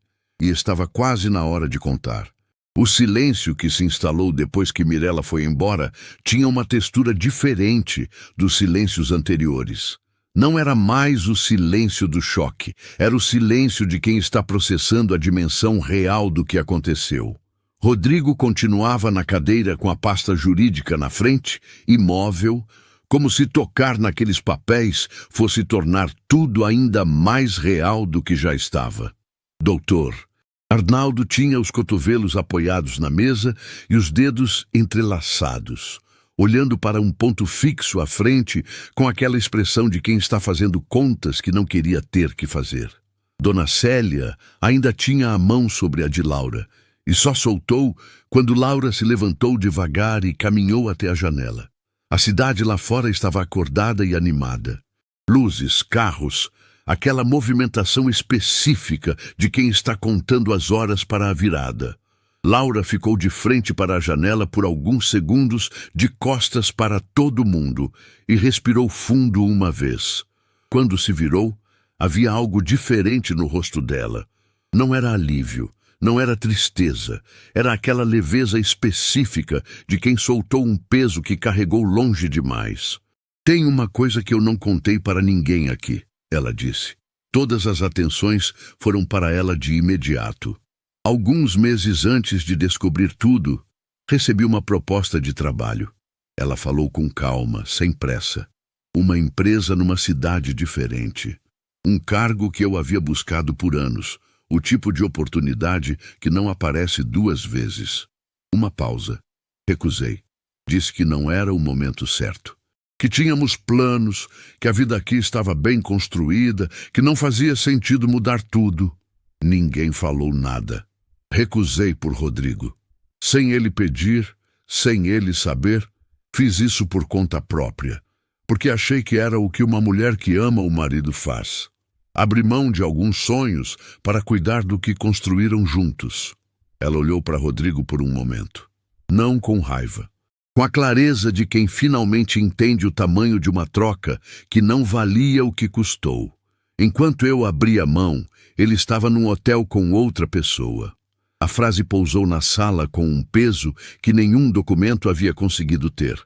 E estava quase na hora de contar. O silêncio que se instalou depois que Mirella foi embora tinha uma textura diferente dos silêncios anteriores. Não era mais o silêncio do choque, era o silêncio de quem está processando a dimensão real do que aconteceu. Rodrigo continuava na cadeira com a pasta jurídica na frente, imóvel, como se tocar naqueles papéis fosse tornar tudo ainda mais real do que já estava. Doutor, Arnaldo tinha os cotovelos apoiados na mesa e os dedos entrelaçados, olhando para um ponto fixo à frente com aquela expressão de quem está fazendo contas que não queria ter que fazer. Dona Célia ainda tinha a mão sobre a de Laura e só soltou quando Laura se levantou devagar e caminhou até a janela. A cidade lá fora estava acordada e animada. Luzes, carros, aquela movimentação específica de quem está contando as horas para a virada. Laura ficou de frente para a janela por alguns segundos, de costas para todo mundo, e respirou fundo uma vez. Quando se virou, havia algo diferente no rosto dela. Não era alívio. Não era tristeza, era aquela leveza específica de quem soltou um peso que carregou longe demais. Tem uma coisa que eu não contei para ninguém aqui, ela disse. Todas as atenções foram para ela de imediato. Alguns meses antes de descobrir tudo, recebi uma proposta de trabalho. Ela falou com calma, sem pressa. Uma empresa numa cidade diferente. Um cargo que eu havia buscado por anos. O tipo de oportunidade que não aparece 2 vezes. Uma pausa. Recusei. Disse que não era o momento certo. Que tínhamos planos, que a vida aqui estava bem construída, que não fazia sentido mudar tudo. Ninguém falou nada. Recusei por Rodrigo. Sem ele pedir, sem ele saber, fiz isso por conta própria, porque achei que era o que uma mulher que ama o marido faz. Abri mão de alguns sonhos para cuidar do que construíram juntos. Ela olhou para Rodrigo por um momento. Não com raiva. Com a clareza de quem finalmente entende o tamanho de uma troca que não valia o que custou. Enquanto eu abria a mão, ele estava num hotel com outra pessoa. A frase pousou na sala com um peso que nenhum documento havia conseguido ter.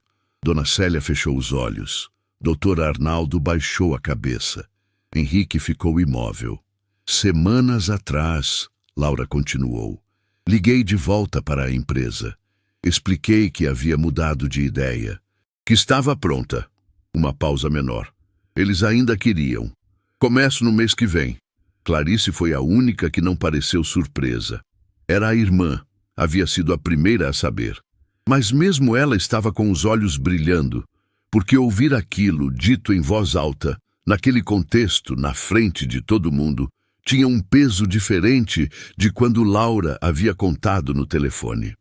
Dona Célia fechou os olhos. Dr. Arnaldo baixou a cabeça. Henrique ficou imóvel. Semanas atrás, Laura continuou, liguei de volta para a empresa. Expliquei que havia mudado de ideia, que estava pronta. Uma pausa menor. Eles ainda queriam. Começo no mês que vem. Clarice foi a única que não pareceu surpresa. Era a irmã, havia sido a primeira a saber. Mas mesmo ela estava com os olhos brilhando, porque ouvir aquilo dito em voz alta, naquele contexto, na frente de todo mundo, tinha um peso diferente de quando Laura havia contado no telefone.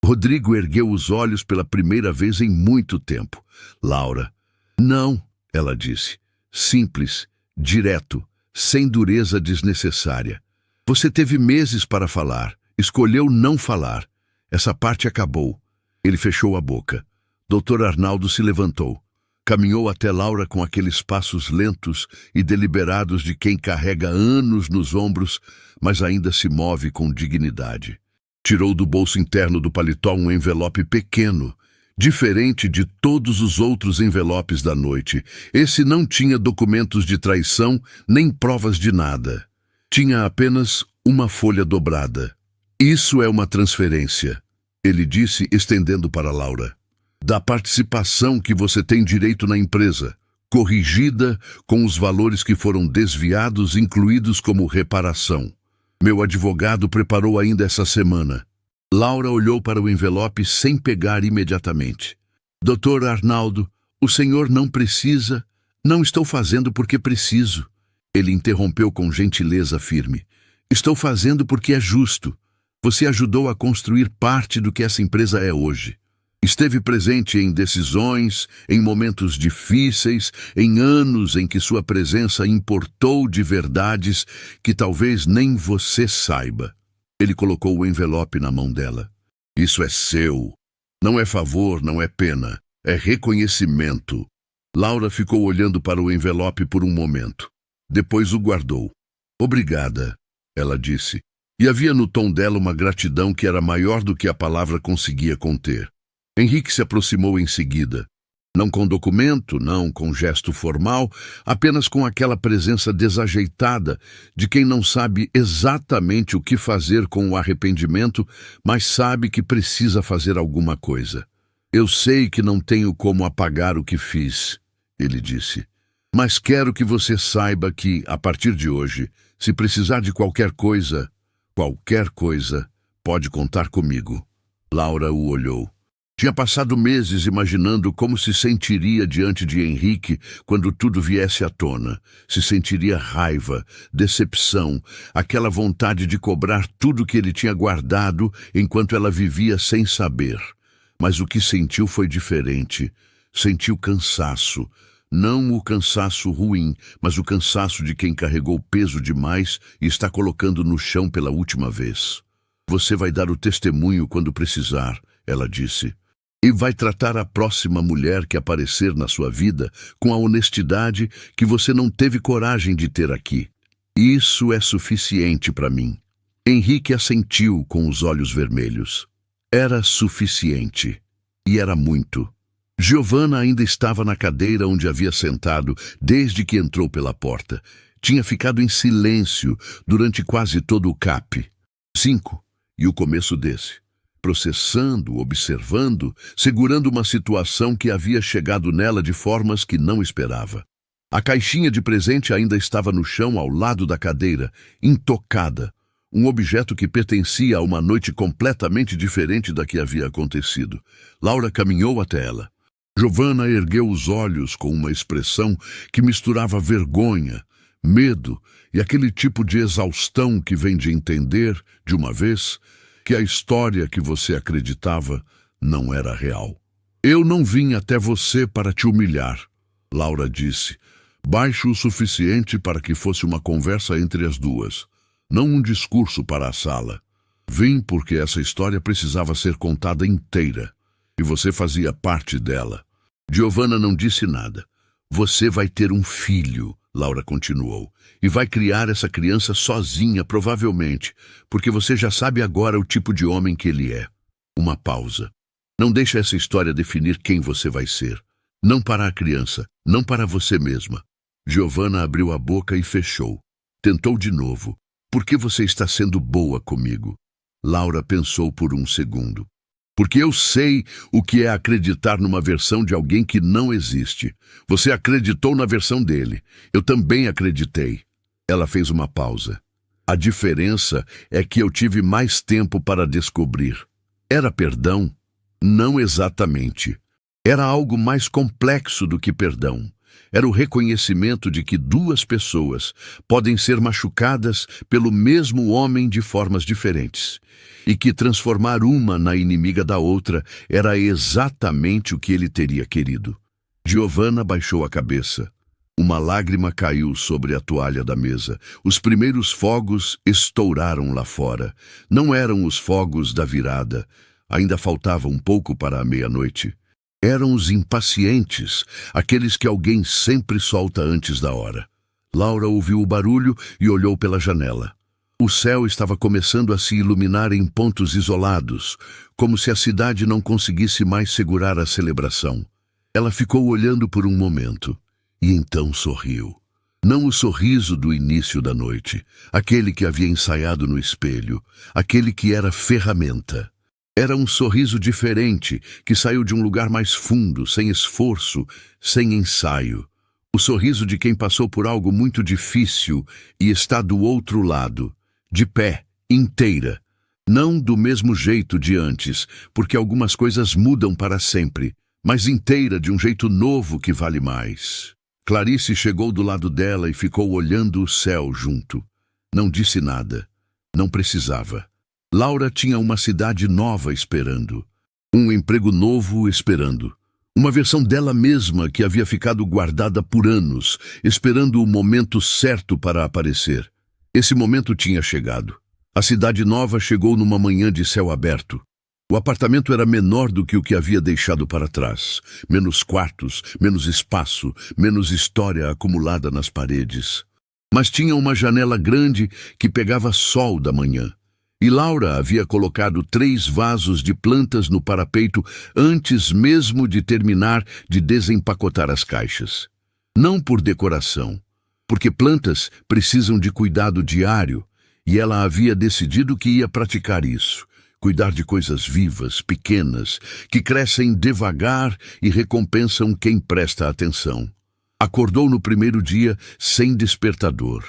Rodrigo ergueu os olhos pela primeira vez em muito tempo. Laura. Não, ela disse. Simples, direto, sem dureza desnecessária. Você teve meses para falar. Escolheu não falar. Essa parte acabou. Ele fechou a boca. Dr. Arnaldo se levantou. Caminhou até Laura com aqueles passos lentos e deliberados de quem carrega anos nos ombros, mas ainda se move com dignidade. Tirou do bolso interno do paletó um envelope pequeno, diferente de todos os outros envelopes da noite. Esse não tinha documentos de traição nem provas de nada. Tinha apenas uma folha dobrada. Isso é uma transferência, ele disse, estendendo para Laura. Da participação que você tem direito na empresa, corrigida com os valores que foram desviados, incluídos como reparação. Meu advogado preparou ainda essa semana. Laura olhou para o envelope sem pegar imediatamente. Dr. Arnaldo, o senhor não precisa. Não estou fazendo porque preciso. Ele interrompeu com gentileza firme. Estou fazendo porque é justo. Você ajudou a construir parte do que essa empresa é hoje. Esteve presente em decisões, em momentos difíceis, em anos em que sua presença importou de verdades que talvez nem você saiba. Ele colocou o envelope na mão dela. Isso é seu. Não é favor, não é pena. É reconhecimento. Laura ficou olhando para o envelope por um momento. Depois o guardou. Obrigada, ela disse. E havia no tom dela uma gratidão que era maior do que a palavra conseguia conter. Henrique se aproximou em seguida. Não com documento, não com gesto formal, apenas com aquela presença desajeitada de quem não sabe exatamente o que fazer com o arrependimento, mas sabe que precisa fazer alguma coisa. Eu sei que não tenho como apagar o que fiz, ele disse. Mas quero que você saiba que, a partir de hoje, se precisar de qualquer coisa, pode contar comigo. Laura o olhou. Tinha passado meses imaginando como se sentiria diante de Henrique quando tudo viesse à tona. Se sentiria raiva, decepção, aquela vontade de cobrar tudo que ele tinha guardado enquanto ela vivia sem saber. Mas o que sentiu foi diferente. Sentiu cansaço. Não o cansaço ruim, mas o cansaço de quem carregou peso demais e está colocando no chão pela última vez. Você vai dar o testemunho quando precisar, ela disse. E vai tratar a próxima mulher que aparecer na sua vida com a honestidade que você não teve coragem de ter aqui. Isso é suficiente para mim. Henrique assentiu com os olhos vermelhos. Era suficiente. E era muito. Giovanna ainda estava na cadeira onde havia sentado desde que entrou pela porta. Tinha ficado em silêncio durante quase todo o CAP. 5. E o começo desse. Processando, observando, segurando uma situação que havia chegado nela de formas que não esperava. A caixinha de presente ainda estava no chão ao lado da cadeira, intocada, um objeto que pertencia a uma noite completamente diferente da que havia acontecido. Laura caminhou até ela. Giovanna ergueu os olhos com uma expressão que misturava vergonha, medo e aquele tipo de exaustão que vem de entender, de uma vez, que a história que você acreditava não era real. Eu não vim até você para te humilhar, Laura disse, baixo o suficiente para que fosse uma conversa entre as duas, não um discurso para a sala. Vim porque essa história precisava ser contada inteira, e você fazia parte dela. Giovanna não disse nada. Você vai ter um filho, Laura continuou, e vai criar essa criança sozinha, provavelmente, porque você já sabe agora o tipo de homem que ele é. Uma pausa. Não deixe essa história definir quem você vai ser. Não para a criança, não para você mesma. Giovanna abriu a boca e fechou. Tentou de novo. Por que você está sendo boa comigo? Laura pensou por um segundo. Porque eu sei o que é acreditar numa versão de alguém que não existe. Você acreditou na versão dele. Eu também acreditei. Ela fez uma pausa. A diferença é que eu tive mais tempo para descobrir. Era perdão? Não exatamente. Era algo mais complexo do que perdão. Era o reconhecimento de que duas pessoas podem ser machucadas pelo mesmo homem de formas diferentes, e que transformar uma na inimiga da outra era exatamente o que ele teria querido. Giovanna baixou a cabeça. Uma lágrima caiu sobre a toalha da mesa. Os primeiros fogos estouraram lá fora. Não eram os fogos da virada. Ainda faltava um pouco para a meia-noite. Eram os impacientes, aqueles que alguém sempre solta antes da hora. Laura ouviu o barulho e olhou pela janela. O céu estava começando a se iluminar em pontos isolados, como se a cidade não conseguisse mais segurar a celebração. Ela ficou olhando por um momento, e então sorriu. Não o sorriso do início da noite, aquele que havia ensaiado no espelho, aquele que era ferramenta. Era um sorriso diferente, que saiu de um lugar mais fundo, sem esforço, sem ensaio. O sorriso de quem passou por algo muito difícil e está do outro lado, de pé, inteira. Não do mesmo jeito de antes, porque algumas coisas mudam para sempre, mas inteira de um jeito novo que vale mais. Clarice chegou do lado dela e ficou olhando o céu junto. Não disse nada. Não precisava. Laura tinha uma cidade nova esperando. Um emprego novo esperando. Uma versão dela mesma que havia ficado guardada por anos, esperando o momento certo para aparecer. Esse momento tinha chegado. A cidade nova chegou numa manhã de céu aberto. O apartamento era menor do que o que havia deixado para trás. Menos quartos, menos espaço, menos história acumulada nas paredes. Mas tinha uma janela grande que pegava sol da manhã. E Laura havia colocado 3 vasos de plantas no parapeito antes mesmo de terminar de desempacotar as caixas. Não por decoração, porque plantas precisam de cuidado diário, e ela havia decidido que ia praticar isso. Cuidar de coisas vivas, pequenas, que crescem devagar e recompensam quem presta atenção. Acordou no primeiro dia sem despertador.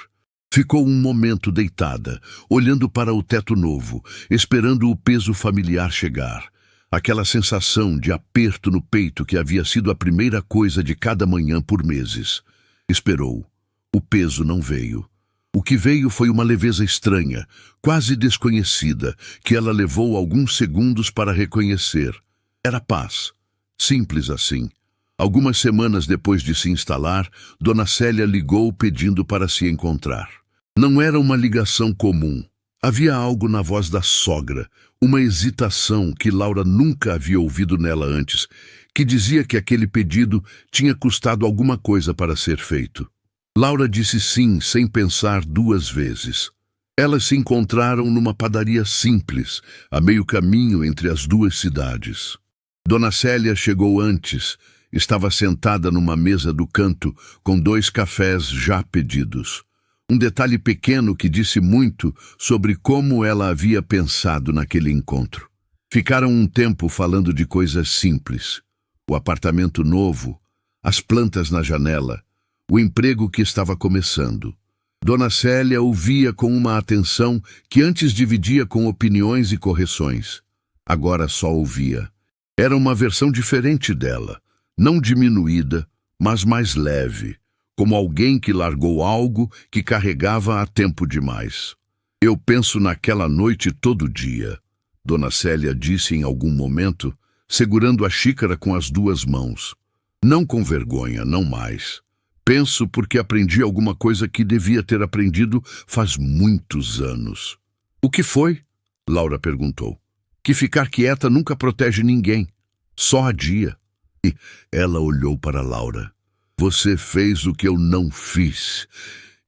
Ficou um momento deitada, olhando para o teto novo, esperando o peso familiar chegar. Aquela sensação de aperto no peito que havia sido a primeira coisa de cada manhã por meses. Esperou. O peso não veio. O que veio foi uma leveza estranha, quase desconhecida, que ela levou alguns segundos para reconhecer. Era paz. Simples assim. Algumas semanas depois de se instalar, Dona Célia ligou pedindo para se encontrar. Não era uma ligação comum. Havia algo na voz da sogra, uma hesitação que Laura nunca havia ouvido nela antes, que dizia que aquele pedido tinha custado alguma coisa para ser feito. Laura disse sim, sem pensar 2 vezes. Elas se encontraram numa padaria simples, a meio caminho entre as 2 cidades. Dona Célia chegou antes. Estava sentada numa mesa do canto, com 2 cafés já pedidos. Um detalhe pequeno que disse muito sobre como ela havia pensado naquele encontro. Ficaram um tempo falando de coisas simples. O apartamento novo, as plantas na janela, o emprego que estava começando. Dona Célia ouvia com uma atenção que antes dividia com opiniões e correções. Agora só ouvia. Era uma versão diferente dela. Não diminuída, mas mais leve, como alguém que largou algo que carregava há tempo demais. Eu penso naquela noite todo dia, Dona Célia disse em algum momento, segurando a xícara com as 2 mãos. Não com vergonha, não mais. Penso porque aprendi alguma coisa que devia ter aprendido faz muitos anos. O que foi? Laura perguntou. Que ficar quieta nunca protege ninguém, só adia. E ela olhou para Laura. Você fez o que eu não fiz.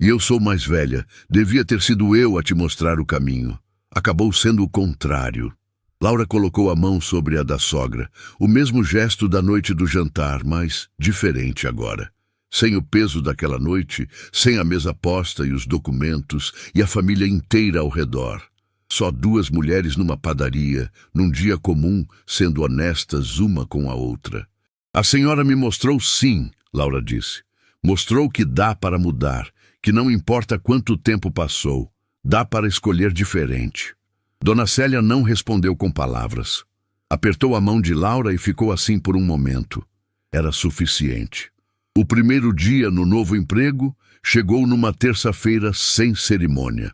E eu sou mais velha. Devia ter sido eu a te mostrar o caminho. Acabou sendo o contrário. Laura colocou a mão sobre a da sogra. O mesmo gesto da noite do jantar, mas diferente agora. Sem o peso daquela noite, sem a mesa posta e os documentos, e a família inteira ao redor. Só duas mulheres numa padaria, num dia comum, sendo honestas uma com a outra. A senhora me mostrou sim, Laura disse. Mostrou que dá para mudar, que não importa quanto tempo passou, dá para escolher diferente. Dona Célia não respondeu com palavras. Apertou a mão de Laura e ficou assim por um momento. Era suficiente. O primeiro dia no novo emprego chegou numa terça-feira sem cerimônia.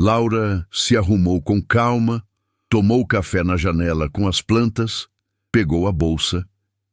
Laura se arrumou com calma, tomou café na janela com as plantas, pegou a bolsa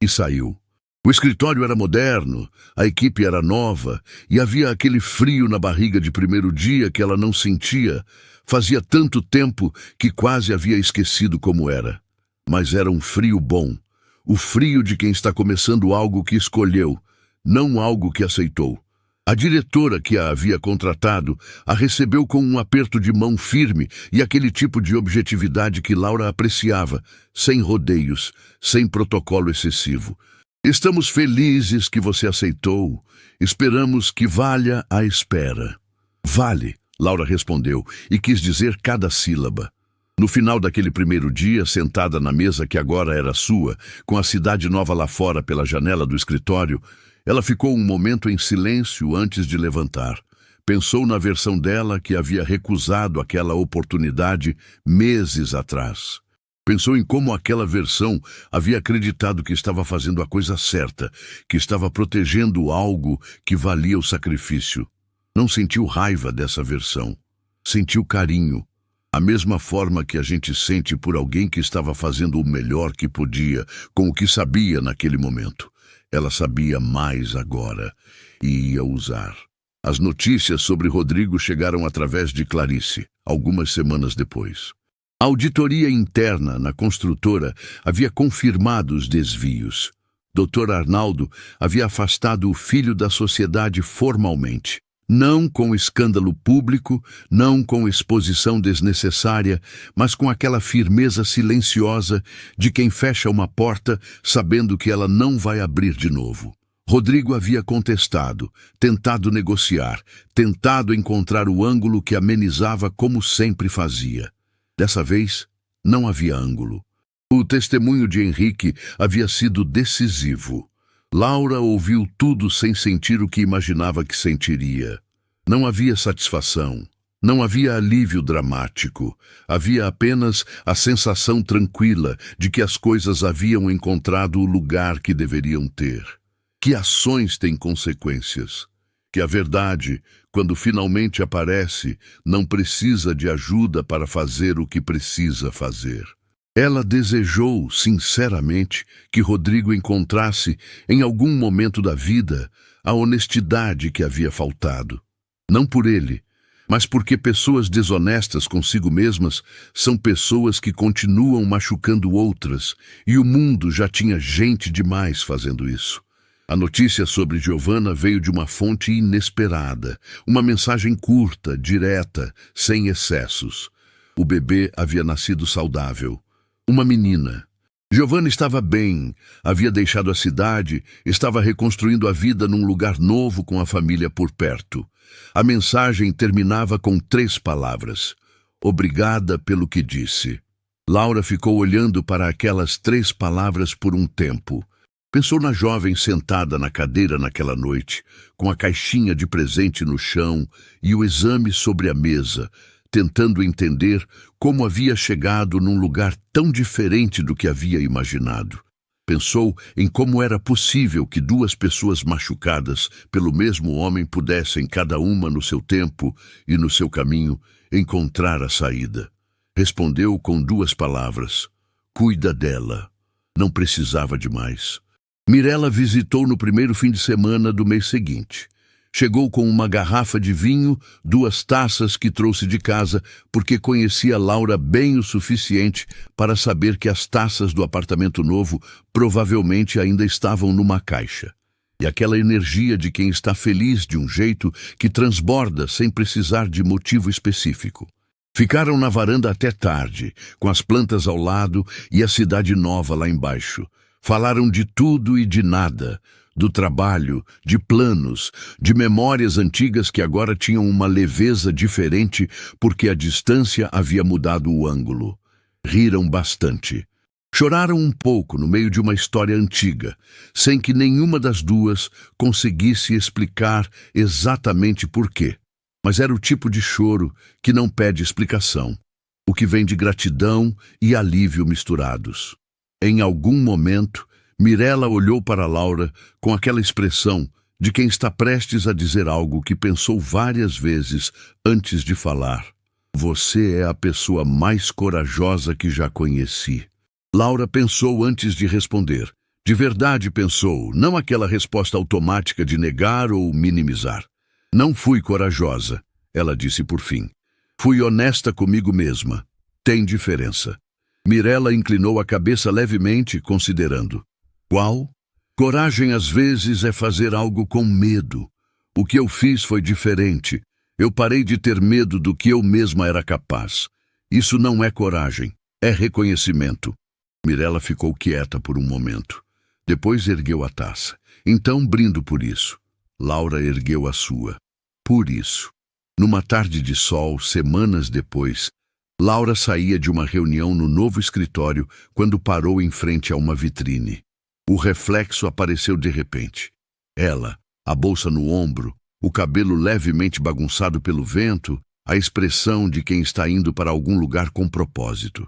e saiu. O escritório era moderno, a equipe era nova e havia aquele frio na barriga de primeiro dia que ela não sentia. Fazia tanto tempo que quase havia esquecido como era. Mas era um frio bom, o frio de quem está começando algo que escolheu, não algo que aceitou. A diretora que a havia contratado a recebeu com um aperto de mão firme e aquele tipo de objetividade que Laura apreciava, sem rodeios, sem protocolo excessivo. Estamos felizes que você aceitou. Esperamos que valha a espera. Vale, Laura respondeu e quis dizer cada sílaba. No final daquele primeiro dia, sentada na mesa que agora era sua, com a cidade nova lá fora pela janela do escritório, ela ficou um momento em silêncio antes de levantar. Pensou na versão dela que havia recusado aquela oportunidade meses atrás. Pensou em como aquela versão havia acreditado que estava fazendo a coisa certa, que estava protegendo algo que valia o sacrifício. Não sentiu raiva dessa versão. Sentiu carinho. A mesma forma que a gente sente por alguém que estava fazendo o melhor que podia, com o que sabia naquele momento. Ela sabia mais agora e ia usar. As notícias sobre Rodrigo chegaram através de Clarice, algumas semanas depois. A auditoria interna na construtora havia confirmado os desvios. Dr. Arnaldo havia afastado o filho da sociedade formalmente. Não com escândalo público, não com exposição desnecessária, mas com aquela firmeza silenciosa de quem fecha uma porta sabendo que ela não vai abrir de novo. Rodrigo havia contestado, tentado negociar, tentado encontrar o ângulo que amenizava como sempre fazia. Dessa vez, não havia ângulo. O testemunho de Henrique havia sido decisivo. Laura ouviu tudo sem sentir o que imaginava que sentiria. Não havia satisfação, não havia alívio dramático. Havia apenas a sensação tranquila de que as coisas haviam encontrado o lugar que deveriam ter. Que ações têm consequências. Que a verdade, quando finalmente aparece, não precisa de ajuda para fazer o que precisa fazer. Ela desejou, sinceramente, que Rodrigo encontrasse, em algum momento da vida, a honestidade que havia faltado. Não por ele, mas porque pessoas desonestas consigo mesmas são pessoas que continuam machucando outras, e o mundo já tinha gente demais fazendo isso. A notícia sobre Giovanna veio de uma fonte inesperada, uma mensagem curta, direta, sem excessos. O bebê havia nascido saudável. Uma menina. Giovanna estava bem, havia deixado a cidade, estava reconstruindo a vida num lugar novo com a família por perto. A mensagem terminava com 3 palavras. Obrigada pelo que disse. Laura ficou olhando para aquelas 3 palavras por um tempo. Pensou na jovem sentada na cadeira naquela noite, com a caixinha de presente no chão e o exame sobre a mesa, tentando entender como havia chegado num lugar tão diferente do que havia imaginado. Pensou em como era possível que 2 pessoas machucadas pelo mesmo homem pudessem, cada uma no seu tempo e no seu caminho, encontrar a saída. Respondeu com 2 palavras. Cuida dela. Não precisava de mais. Mirella visitou no primeiro fim de semana do mês seguinte. Chegou com uma garrafa de vinho, 2 taças que trouxe de casa, porque conhecia Laura bem o suficiente para saber que as taças do apartamento novo provavelmente ainda estavam numa caixa. e aquela energia de quem está feliz de um jeito que transborda sem precisar de motivo específico. Ficaram na varanda até tarde, com as plantas ao lado e a cidade nova lá embaixo. Falaram de tudo e de nada, do trabalho, de planos, de memórias antigas que agora tinham uma leveza diferente porque a distância havia mudado o ângulo. Riram bastante. Choraram um pouco no meio de uma história antiga, sem que nenhuma das duas conseguisse explicar exatamente por quê. Mas era o tipo de choro que não pede explicação, o que vem de gratidão e alívio misturados. Em algum momento, Mirella olhou para Laura com aquela expressão de quem está prestes a dizer algo que pensou várias vezes antes de falar. Você é a pessoa mais corajosa que já conheci. Laura pensou antes de responder. De verdade pensou, não aquela resposta automática de negar ou minimizar. Não fui corajosa, ela disse por fim. Fui honesta comigo mesma. Tem diferença. Mirella inclinou a cabeça levemente, considerando. Qual? Coragem às vezes é fazer algo com medo. O que eu fiz foi diferente. Eu parei de ter medo do que eu mesma era capaz. Isso não é coragem, é reconhecimento. Mirella ficou quieta por um momento. Depois ergueu a taça. Então brindo por isso. Laura ergueu a sua. Por isso. Numa tarde de sol, semanas depois, Laura saía de uma reunião no novo escritório quando parou em frente a uma vitrine. O reflexo apareceu de repente. Ela, a bolsa no ombro, o cabelo levemente bagunçado pelo vento, a expressão de quem está indo para algum lugar com propósito.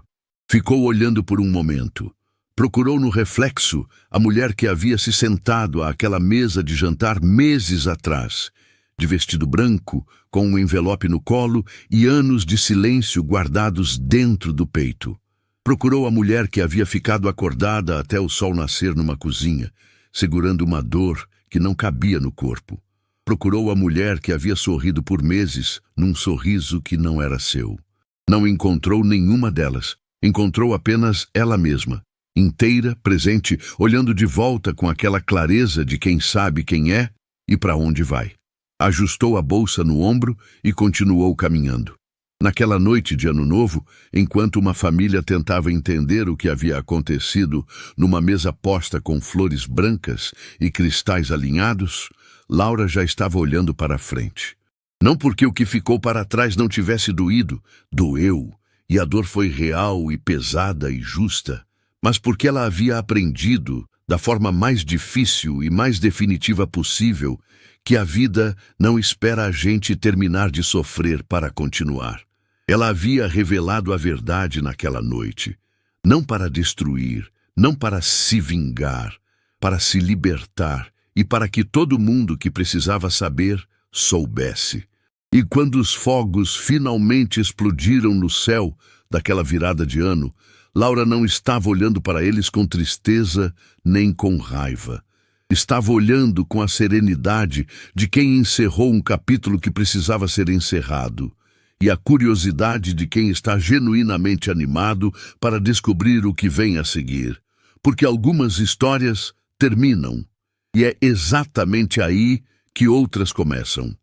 Ficou olhando por um momento. Procurou no reflexo a mulher que havia se sentado àquela mesa de jantar meses atrás, de vestido branco, com um envelope no colo e anos de silêncio guardados dentro do peito. Procurou a mulher que havia ficado acordada até o sol nascer numa cozinha, segurando uma dor que não cabia no corpo. Procurou a mulher que havia sorrido por meses, num sorriso que não era seu. Não encontrou nenhuma delas. Encontrou apenas ela mesma, inteira, presente, olhando de volta com aquela clareza de quem sabe quem é e para onde vai. Ajustou a bolsa no ombro e continuou caminhando. Naquela noite de Ano Novo, enquanto uma família tentava entender o que havia acontecido numa mesa posta com flores brancas e cristais alinhados, Laura já estava olhando para a frente. Não porque o que ficou para trás não tivesse doído, doeu, e a dor foi real e pesada e justa, mas porque ela havia aprendido, da forma mais difícil e mais definitiva possível, que a vida não espera a gente terminar de sofrer para continuar. Ela havia revelado a verdade naquela noite, não para destruir, não para se vingar, para se libertar e para que todo mundo que precisava saber soubesse. E quando os fogos finalmente explodiram no céu daquela virada de ano, Laura não estava olhando para eles com tristeza nem com raiva. Estava olhando com a serenidade de quem encerrou um capítulo que precisava ser encerrado, e a curiosidade de quem está genuinamente animado para descobrir o que vem a seguir, porque algumas histórias terminam, e é exatamente aí que outras começam.